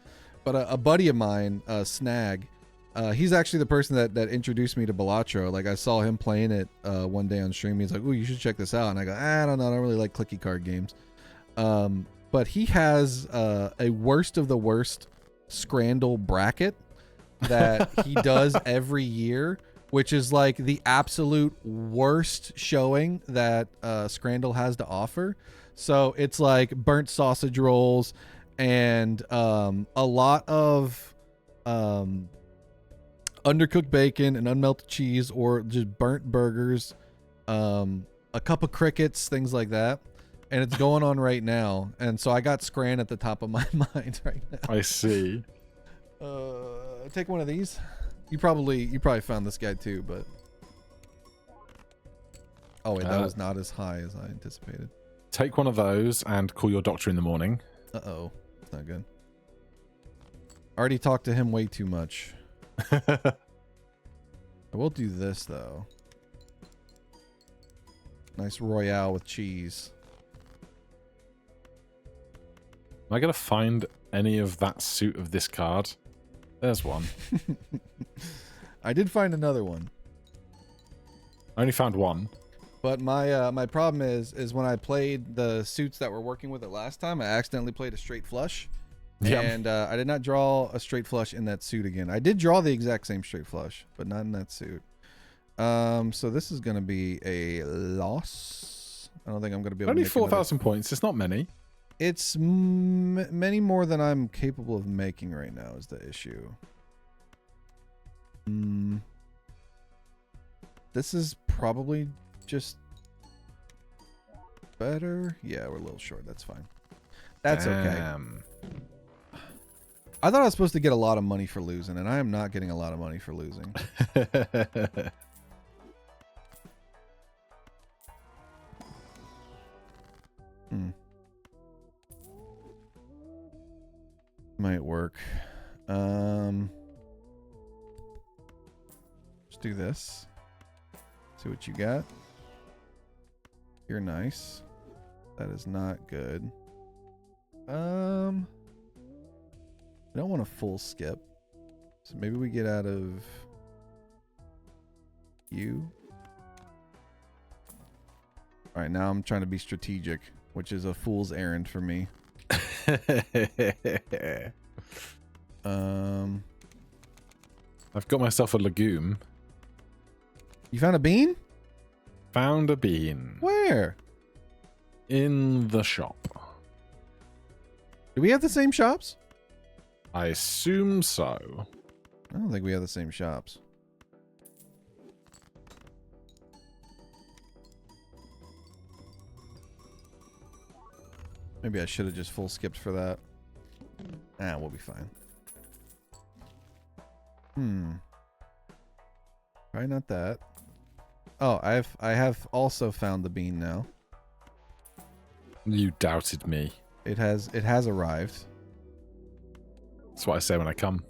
But a buddy of mine, Snag, he's actually the person that introduced me to Balatro. Like I saw him playing it one day on stream. He's like, "Oh, you should check this out." And I go, "I don't know. I don't really like clicky card games." But he has a worst of the worst Scrandle bracket that he does every year, which is like the absolute worst showing that Scrandle has to offer. So it's like burnt sausage rolls and a lot of undercooked bacon and unmelted cheese, or just burnt burgers, a cup of crickets, things like that. And it's going on right now. And so I got Scran at the top of my mind right now. I see. Take one of these. You probably found this guy too, but oh wait, that was not as high as I anticipated. Take one of those and call your doctor in the morning. Uh-oh. It's not good. I already talked to him way too much. I will do this though. Nice Royale with cheese. Am I gonna find any of that suit of this card? There's one. I did find another one. I only found one. But my problem is when I played the suits that were working with it last time, I accidentally played a straight flush. Yep. And I did not draw a straight flush in that suit again. I did draw the exact same straight flush, but not in that suit. So this is going to be a loss. I don't think I'm going to be able Only to make 4,000 points. It's not many. It's many more than I'm capable of making right now is the issue. This is probably just better. Yeah, we're a little short. That's fine. That's okay. I thought I was supposed to get a lot of money for losing, and I am not getting a lot of money for losing. Might work. Let's do this. See what you got. You're nice. That is not good. I don't want a full skip. So maybe we get out of you. All right, now I'm trying to be strategic, which is a fool's errand for me. I've got myself a legume. You found a bean? Found a bean. Where? In the shop. Do we have the same shops? I assume so. I don't think we have the same shops. Maybe I should have just full skipped for that. Ah, we'll be fine. Probably not that. Oh, I have also found the bean now. You doubted me. It has arrived. That's what I say when I come.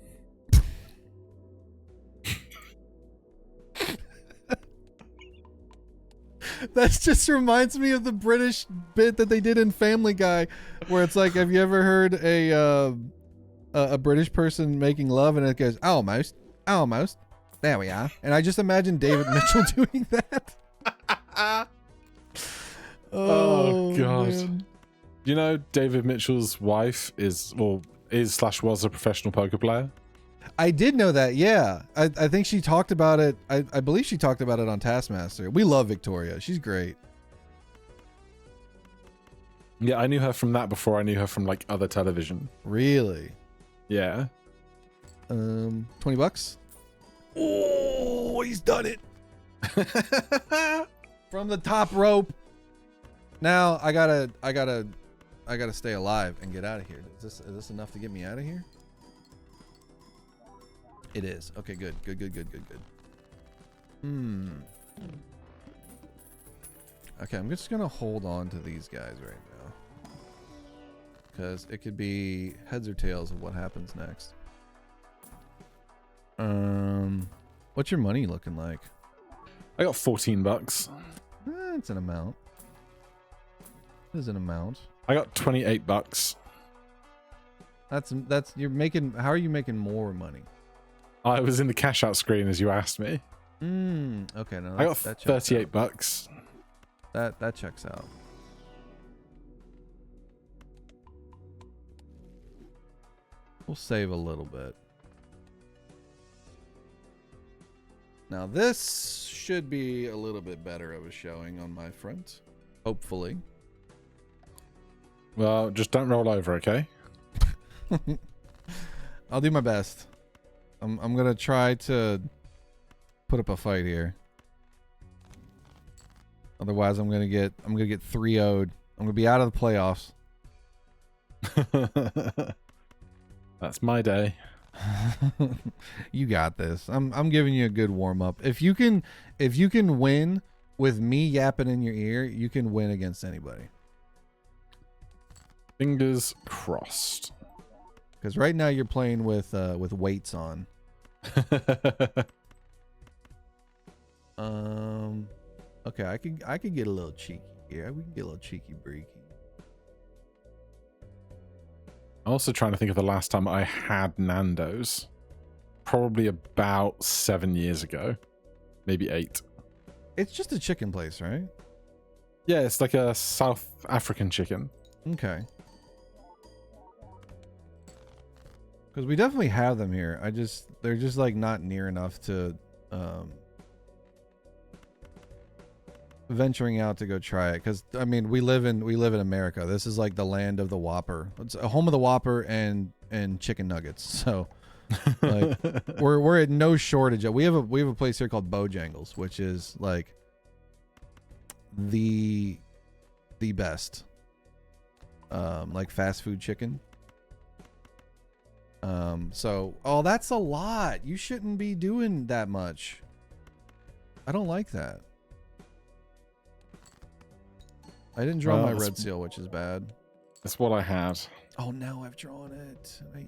That just reminds me of the British bit that they did in Family Guy, where it's like, have you ever heard a British person making love and it goes, almost, almost, there we are. And I just imagine David Mitchell doing that. Oh God. Man. You know, David Mitchell's wife is /was a professional poker player. I did know that, yeah. I think she talked about it. I believe she talked about it on Taskmaster. We love Victoria. She's great. Yeah, I knew her from that before I knew her from like other television. Really? Yeah. $20? Oh, he's done it. From the top rope. Now I gotta stay alive and get out of here. Is this enough to get me out of here? It is. Okay, good. Okay, I'm just gonna hold on to these guys right now, because it could be heads or tails of what happens next. What's your money looking like? I got $14. It's an amount. It is an amount. I got $28. That's you're making. How are you making more money? I was in the cash out screen as you asked me. Okay, no, I got $38. That checks out. We'll save a little bit. Now this should be a little bit better of a showing on my front. Hopefully. Well, just don't roll over, okay? I'll do my best. I'm gonna try to put up a fight here. Otherwise, I'm gonna get 3-0'd. I'm gonna be out of the playoffs. That's my day. You got this. I'm giving you a good warm up. If you can win with me yapping in your ear, you can win against anybody. Fingers crossed. Because right now you're playing with weights on. Okay, I could get a little cheeky here. We can get a little cheeky breaky. I'm also trying to think of the last time I had Nando's. Probably about 7 years ago. Maybe 8. It's just a chicken place, right? Yeah, it's like a South African chicken. Okay. Because we definitely have them here. They're just like not near enough to, venturing out to go try it because I mean we live in America. This is like the land of the Whopper. It's a home of the Whopper and chicken nuggets. So like we're at no shortage of. We have a place here called Bojangles, which is like the best like fast food chicken. So that's a lot. You shouldn't be doing that much. I don't like that. I didn't draw my red seal, which is bad. That's what I had. Oh, now I've drawn it. I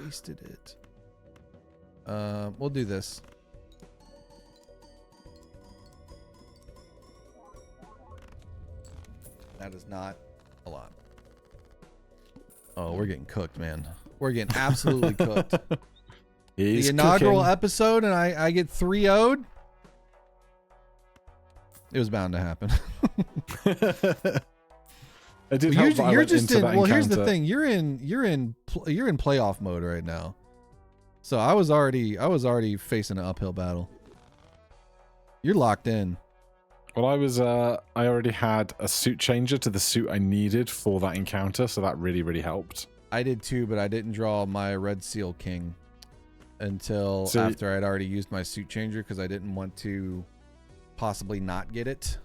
wasted it. We'll do this. That is not a lot. Oh, we're getting cooked, man. We're getting absolutely cooked. He's the inaugural cooking. episode, and I get 3-0'd. It was bound to happen. It did Well, help that I you're went just into in. that Well, here's the encounter. thing. You're in playoff mode right now. So I was already facing an uphill battle. You're locked in. Well, I already had a suit changer to the suit I needed for that encounter, so that really, really helped. I did too, but I didn't draw my Red Seal King until after I'd already used my suit changer because I didn't want to possibly not get it.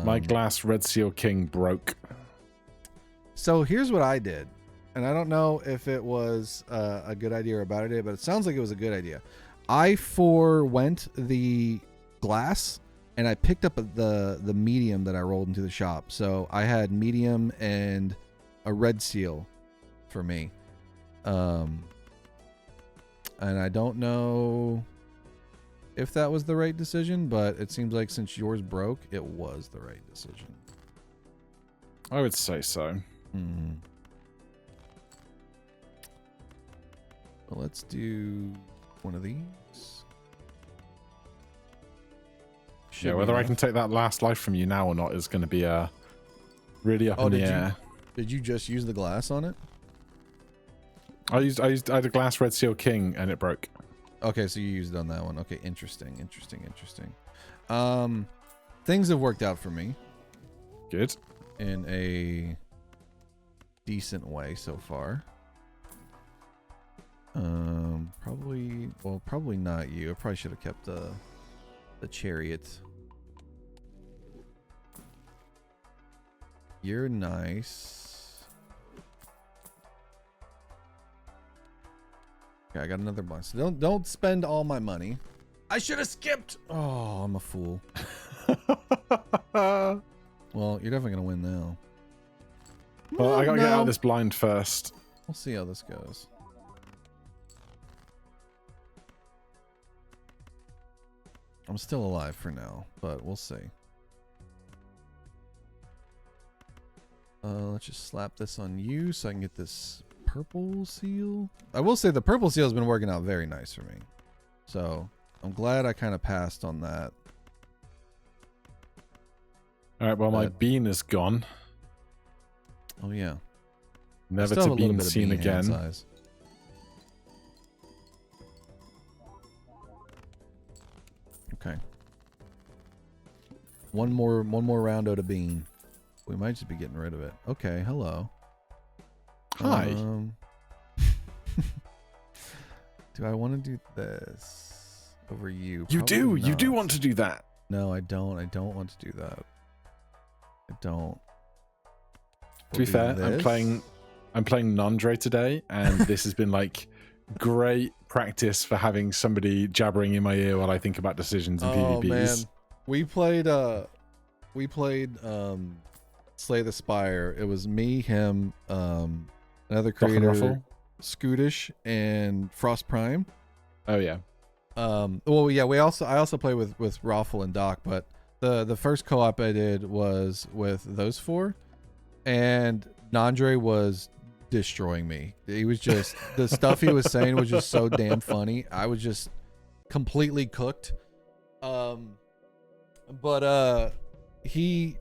My glass Red Seal King broke. So here's what I did. And I don't know if it was a good idea or a bad idea, but it sounds like it was a good idea. I forewent the glass and I picked up the medium that I rolled into the shop. So I had medium and a red seal for me. And I don't know if that was the right decision, but it seems like since yours broke, it was the right decision. I would say so. Mm-hmm. Well, let's do one of these. Yeah, whether I can take that last life from you now or not is going to be really up in the air. Did you just use the glass on it? I had a glass Red Seal King and it broke. Okay, so you used it on that one. Okay, interesting. Things have worked out for me. Good. In a decent way so far. Probably not you. I probably should have kept the chariot. You're nice. Okay, I got another bunch. So don't spend all my money. I should have skipped. Oh, I'm a fool. Well, you're definitely gonna win now. Well, I gotta get out of this blind first. We'll see how this goes. I'm still alive for now, but we'll see. Let's just slap this on you so I can get this purple seal. I will say the purple seal has been working out very nice for me. So I'm glad I kind of passed on that. All right, well, my bean is gone. Oh, yeah. Never to be seen again. Size. Okay. One more roundo to bean. We might just be getting rid of it. Okay, hello. Hi. Do I want to do this over you? You Probably do. not. You do want to do that. No, I don't. I don't want to do that. I don't. To be fair, I'm playing Nandre today, and this has been like great practice for having somebody jabbering in my ear while I think about decisions in PvPs. Man. We played Slay the Spire. It was me, him, another creator, Scootish, and Frost Prime. Oh yeah. Well, yeah, I also play with Raffle and Doc, but the first co-op I did was with those four, and Nandre was destroying me. He was just the stuff he was saying was just so damn funny. I was just completely cooked. But he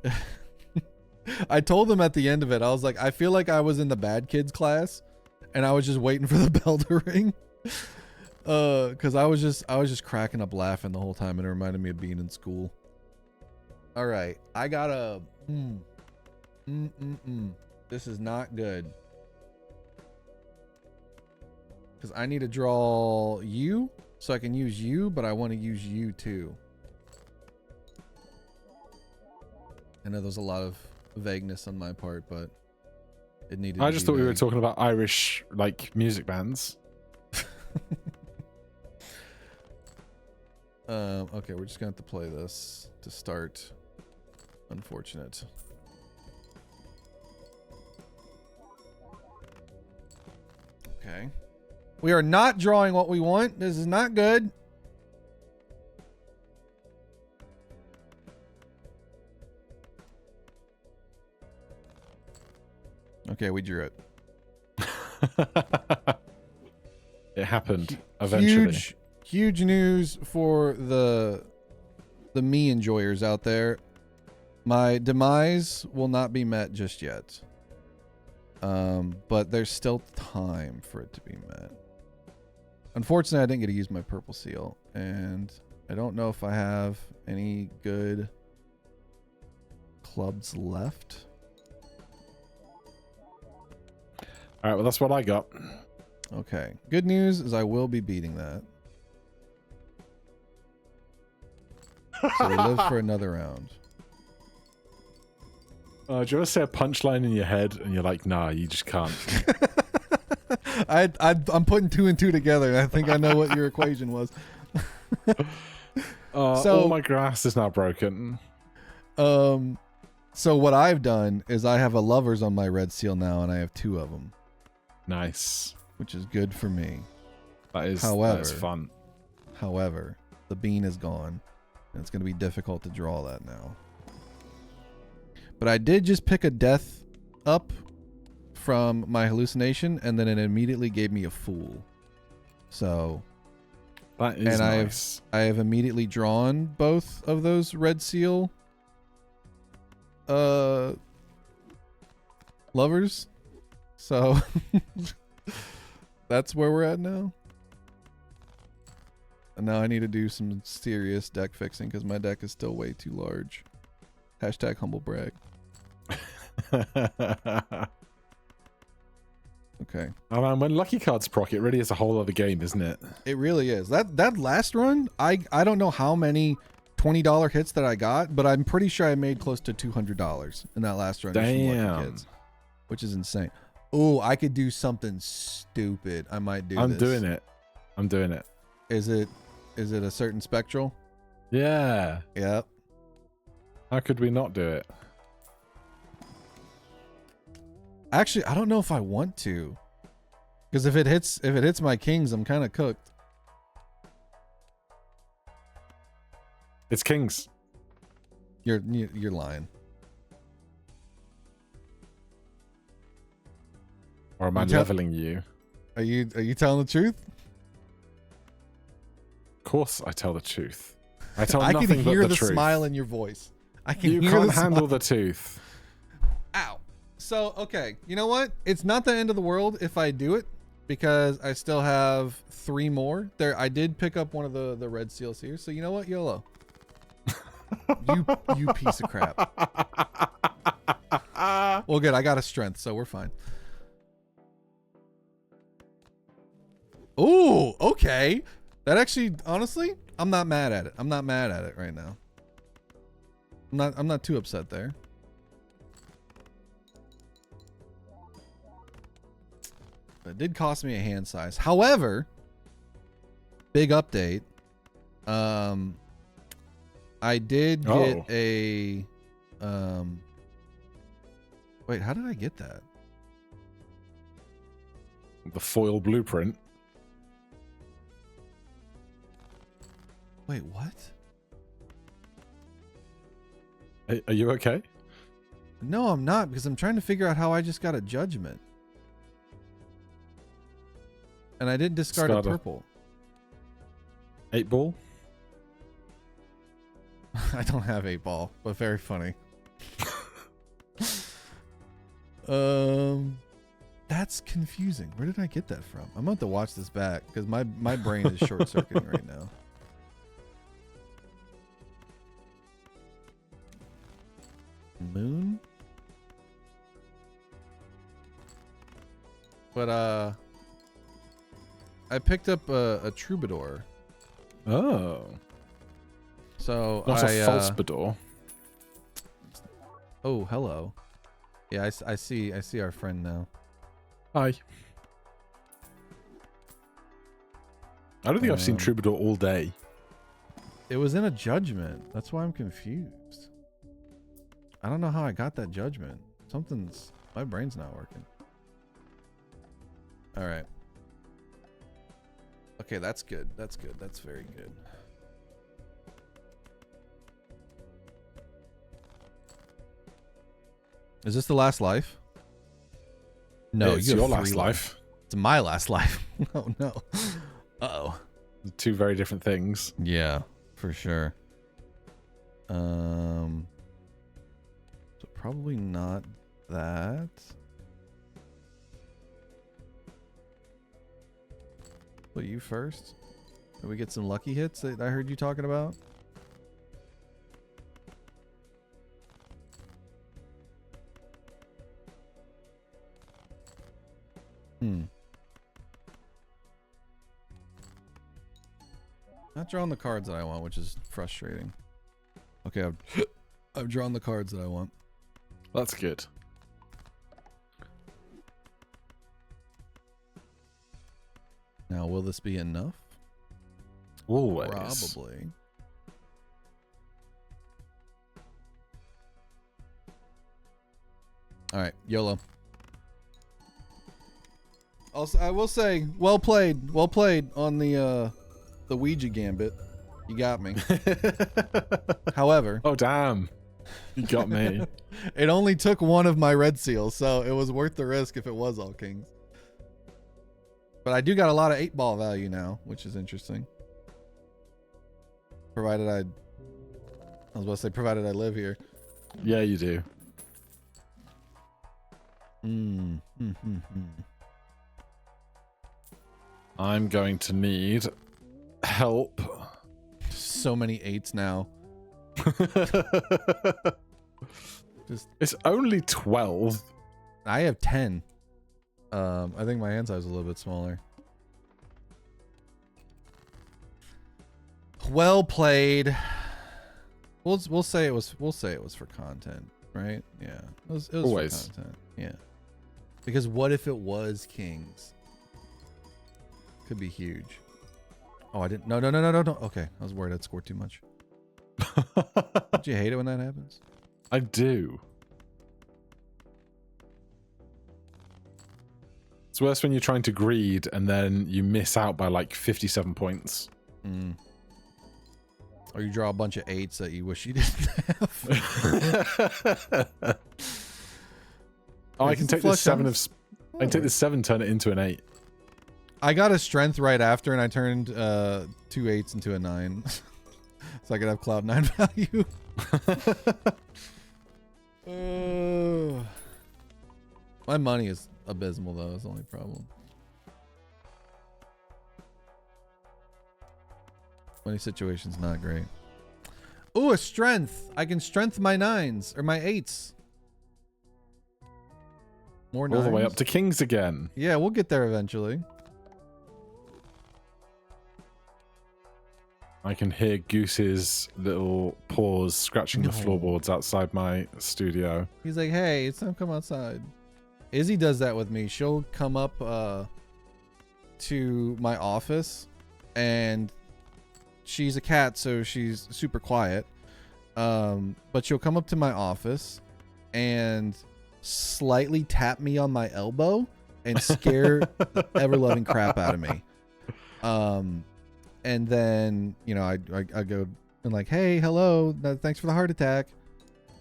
I told him at the end of it, I was like, I feel like I was in the bad kids class and I was just waiting for the bell to ring. Cause I was just cracking up laughing the whole time, and it reminded me of being in school. All right. I got a... This is not good. Because I need to draw you so I can use you, but I want to use you too. I know there's a lot of vagueness on my part, but it needed I to just be thought we were vague. talking about Irish, like, music bands. Okay, we're just gonna have to play this to start. Unfortunate. Okay. We are not drawing what we want. This is not good. Okay, we drew it. It happened eventually. Huge news for the me enjoyers out there. My demise will not be met just yet. But there's still time for it to be met. Unfortunately, I didn't get to use my purple seal, and I don't know if I have any good clubs left. All right, well, that's what I got. Okay. Good news is I will be beating that. So we live for another round. Do you ever say a punchline in your head and you're like, nah, you just can't? I'm putting 2 and 2 together. I think I know what your equation was. All my grass is now broken. So what I've done is I have a lovers on my red seal now, and I have 2 of them. Nice. Which is good for me. That is fun. However, the bean is gone, and it's going to be difficult to draw that now. But I did just pick a death up from my hallucination, and then it immediately gave me a fool. So that is nice. I have immediately drawn both of those red seal lovers. So that's where we're at now. And now I need to do some serious deck fixing because my deck is still way too large. Hashtag humble brag. Okay. Oh man, when lucky cards proc, it really is a whole other game, isn't it? It really is. That last run, I don't know how many $20 hits that I got, but I'm pretty sure I made close to $200 in that last run. Damn. Kids, which is insane. Oh, I could do something stupid. I might do this. I'm doing it. Is it a certain spectral? Yeah. Yep. How could we not do it? Actually, I don't know if I want to, because if it hits my kings, I'm kind of cooked. It's kings. You're lying. Or am I leveling you? Are you telling the truth? Of course, I tell the truth. I tell I nothing can hear but the truth. smile in your voice. I can. You hear can't the handle the tooth. Ow. So, okay, you know what? It's not the end of the world if I do it, because I still have 3 more. There, I did pick up one of the red seals here. So you know what, YOLO. you piece of crap. Well, good. I got a strength, so we're fine. Ooh, okay. That actually, honestly, I'm not mad at it. I'm not mad at it right now. I'm not too upset there. It did cost me a hand size. However, big update. I did get a wait, how did I get that? The foil blueprint. Wait, what? Are you okay? No, I'm not, because I'm trying to figure out how I just got a judgment. And I didn't discard a purple. 8-ball? I don't have 8-ball, but very funny. That's confusing. Where did I get that from? I'm about to watch this back because my brain is short-circuiting right now. But I picked up a troubadour. Oh. So Not a false bador. Oh, hello. Yeah, I see our friend now. Hi. I don't think I've seen troubadour all day. It was in a judgment. That's why I'm confused. I don't know how I got that judgment. My brain's not working. All right. Okay, that's good. That's good. That's very good. Is this the last life? No, yeah, it's your last life. It's my last life. Oh no. Uh-oh. Two very different things. Yeah, for sure. So probably not that. Put you first. Can we get some lucky hits that I heard you talking about? Not drawing the cards that I want, which is frustrating. Okay, I've drawn the cards that I want. That's good. Now, will this be enough? Always. Probably. All right, YOLO. Also, I will say, well played on the Ouija gambit. You got me. However, oh damn, you got me. It only took one of my red seals, so it was worth the risk if it was all kings. But I do got a lot of 8-ball value now, which is interesting. Provided I was about to say, provided I live here. Yeah, you do. I'm going to need help. So many 8s now. It's only 12. I have 10. I think my hand size is a little bit smaller. Well played. We'll say it was for content, right? Yeah. It was Always for content. Yeah. Because what if it was kings? Could be huge. Oh, I didn't. No. Okay, I was worried I'd score too much. Don't you hate it when that happens? I do. It's worse when you're trying to greed and then you miss out by like 57 points. Or you draw a bunch of 8s that you wish you didn't have. Oh, I can take this 7 of... I can take this 7, turn it into an 8. I got a strength right after, and I turned 2 8s into a 9. So I could have cloud 9 value. My money is abysmal, though. That's the only problem. Money situation's not great. Ooh, a strength. I can strength my 9s, or my 8s. More 9s. All the way up to kings again. Yeah, we'll get there eventually. I can hear Goose's little paws scratching the floorboards outside my studio. He's like, hey, it's time to come outside. Izzy does that with me. She'll come up to my office, and she's a cat, so she's super quiet. But she'll come up to my office and slightly tap me on my elbow and scare the ever-loving crap out of me. And then, you know, I go and like, hey, hello, thanks for the heart attack.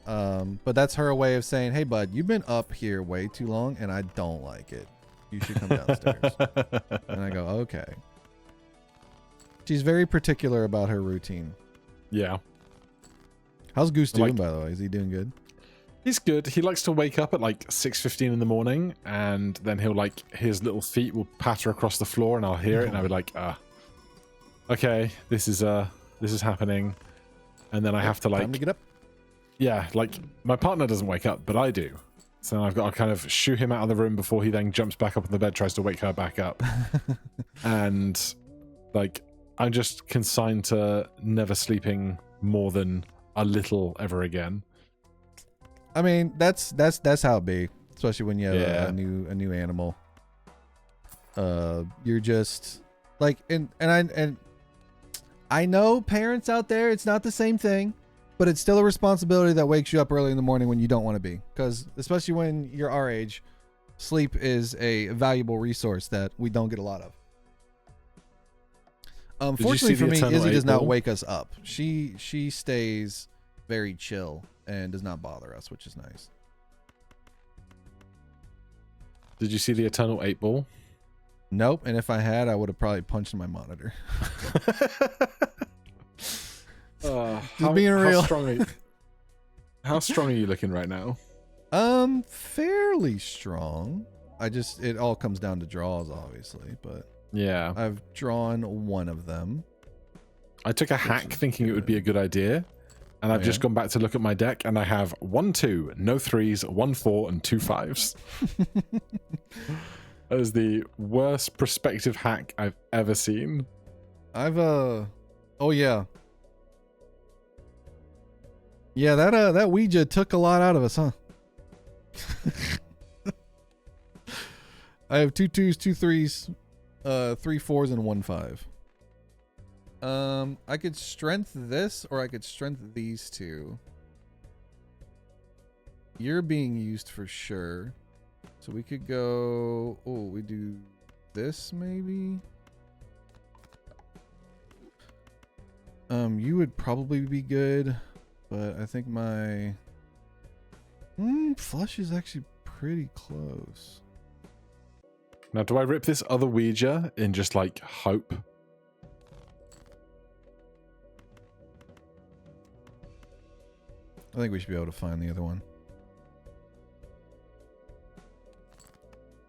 But that's her way of saying, hey, bud, you've been up here way too long, and I don't like it. You should come downstairs. And I go, okay. She's very particular about her routine. Yeah. How's Goose doing, by the way? Is he doing good? He's good. He likes to wake up at like 6:15 in the morning, and then he'll like, his little feet will patter across the floor, and I'll hear it, and I'll be like, okay, this is happening. And then I have to like... Time to get up. Yeah, like, my partner doesn't wake up, but I do. So I've got to kind of shoo him out of the room before he then jumps back up on the bed, tries to wake her back up. And like, I'm just consigned to never sleeping more than a little ever again. I mean, that's how it be, especially when you have a new animal. You're just like, and I know parents out there, it's not the same thing, but it's still a responsibility that wakes you up early in the morning when you don't want to be, because especially when you're our age, sleep is a valuable resource that we don't get a lot of. Fortunately for me, Izzy does not wake us up. She stays very chill and does not bother us, which is nice. Did you see the Eternal 8 Ball? Nope, and if I had, I would have probably punched my monitor. Just being real. How strong are you looking right now? Fairly strong. It all comes down to draws, obviously, but yeah, I've drawn one of them. I took a hack thinking it would be a good idea, and I've just gone back to look at my deck, and I have 1 2, no 3s, 1 4, and 2 5s. That is the worst perspective hack I've ever seen. Oh yeah. Yeah, that Ouija took a lot out of us, huh? I have 2 2s, 2 3s, 3 4s, and 1 5. I could strength this, or I could strength these two. You're being used for sure. So we could go... Oh, we do this maybe? You would probably be good, but I think my... flush is actually pretty close. Now, do I rip this other Ouija in just, like, hope? I think we should be able to find the other one.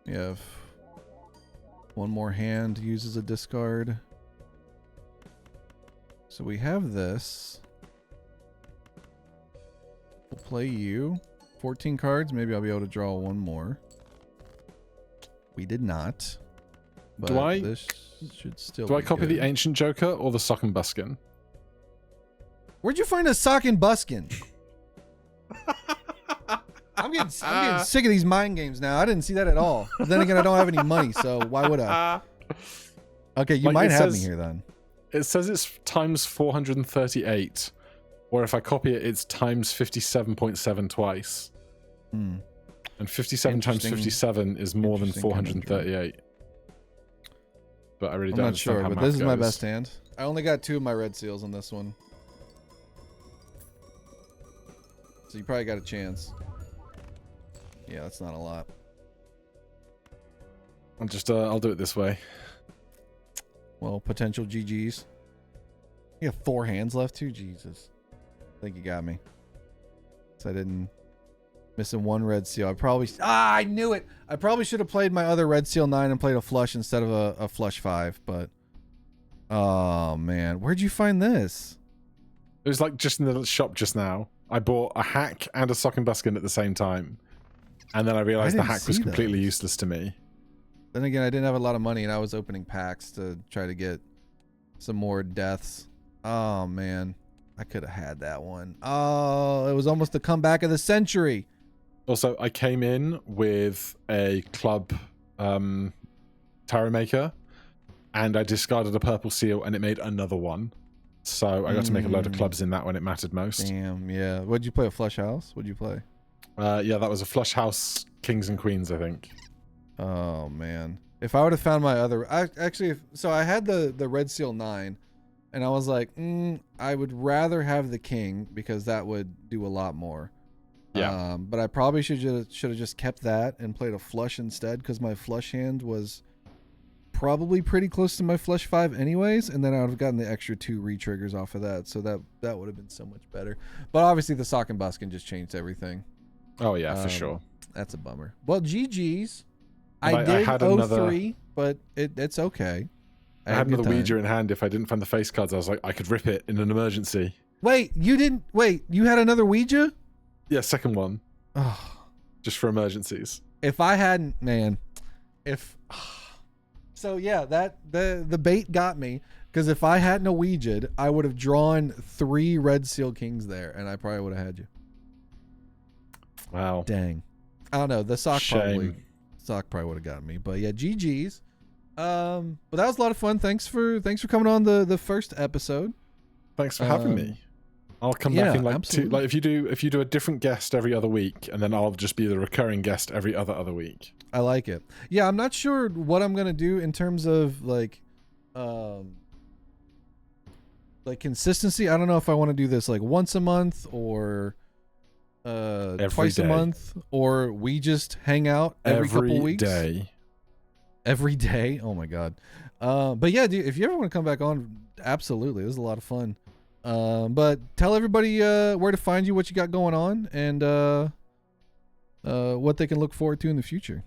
We have one more hand uses a discard. So we have this. We'll play you. 14 cards. Maybe I'll be able to draw one more. We did not. But this should still Do I be copy good. the Ancient Joker or the Sock and Buskin? Where'd you find a sock and buskin? I'm getting sick of these mind games now. I didn't see that at all. But then again, I don't have any money, so why would I? Okay, you might have me here then. It says it's times 438, or if I copy it, it's times 57.7 twice. And 57 times 57 is more than 438. But I really don't understand how but math this is my goes. best hand. I only got 2 of my red seals on this one. So you probably got a chance. Yeah, that's not a lot. I'll do it this way. Well, potential GGs. You have 4 hands left too? Jesus. I think you got me. So I didn't... Missing 1 red seal. I knew it! I probably should have played my other red seal 9 and played a flush instead of a flush 5, but... Oh, man. Where'd you find this? It was like just in the shop just now. I bought a hack and a sock and buskin at the same time. And then I realized the hack was completely useless to me. Then again, I didn't have a lot of money and I was opening packs to try to get some more deaths. Oh, man. I could have had that one. Oh, it was almost the comeback of the century. Also, I came in with a club tarot maker and I discarded a purple seal and it made another one. So I got to make a load of clubs in that when it mattered most. Damn, yeah. What'd you play? A flush house? What'd you play? Yeah, that was a flush house, kings and queens, I think. Oh, man. If I would have found my other... So I had the red seal 9, and I was like, I would rather have the king because that would do a lot more. Yeah. But I probably should have just kept that and played a flush instead because my flush hand was probably pretty close to my flush 5 anyways, and then I would have gotten the extra 2 re-triggers off of that, so that would have been so much better. But obviously the sock and buskin just changed everything. Oh yeah, for sure. That's a bummer. Well, GG's. I did had 0-3, but it's okay. I had another Ouija in hand. If I didn't find the face cards, I was like, I could rip it in an emergency. Wait, you had another Ouija? Yeah, second one. Oh, just for emergencies. If I hadn't, man, so yeah, that the bait got me, because if I hadn't a Ouija'd, I would have drawn 3 red seal kings there, and I probably would have had you. Wow. Dang. I don't know. The sock Shame. probably would have gotten me. But yeah, GG's. But that was a lot of fun. Thanks for coming on the first episode. Thanks for having me. I'll come back in like absolutely. 2. Like if you do a different guest every other week, and then I'll just be the recurring guest every other week. I like it. Yeah, I'm not sure what I'm gonna do in terms of like consistency. I don't know if I want to do this like once a month or twice a month, or we just hang out every couple weeks. Every day. Oh my god. But yeah, dude, if you ever want to come back on, absolutely. It was a lot of fun. But tell everybody where to find you, what you got going on, and what they can look forward to in the future.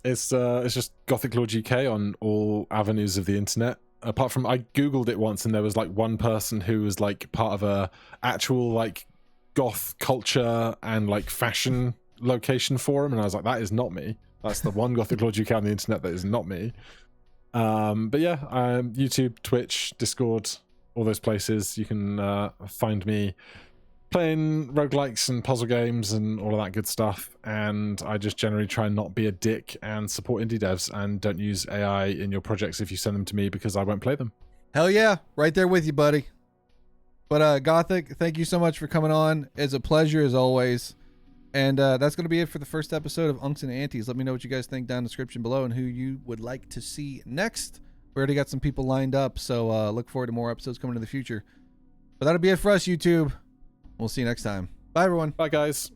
It's just Gothic Lord UK on all avenues of the internet. Apart from, I googled it once, and there was like one person who was like part of a actual like goth culture and like fashion location forum, and I was like, that is not me. That's the one Gothic Lord UK on the internet that is not me. But yeah, YouTube, Twitch, Discord, all those places you can find me playing roguelikes and puzzle games and all of that good stuff. And I just generally try and not be a dick and support indie devs, and don't use AI in your projects if you send them to me, because I won't play them. Hell yeah, right there with you, buddy. But Gothic, thank you so much for coming on. It's a pleasure as always. And that's going to be it for the first episode of Unks and Antes. Let me know what you guys think down in the description below, and who you would like to see next. We already got some people lined up, so look forward to more episodes coming in the future. But that'll be it for us, YouTube. We'll see you next time. Bye, everyone. Bye, guys.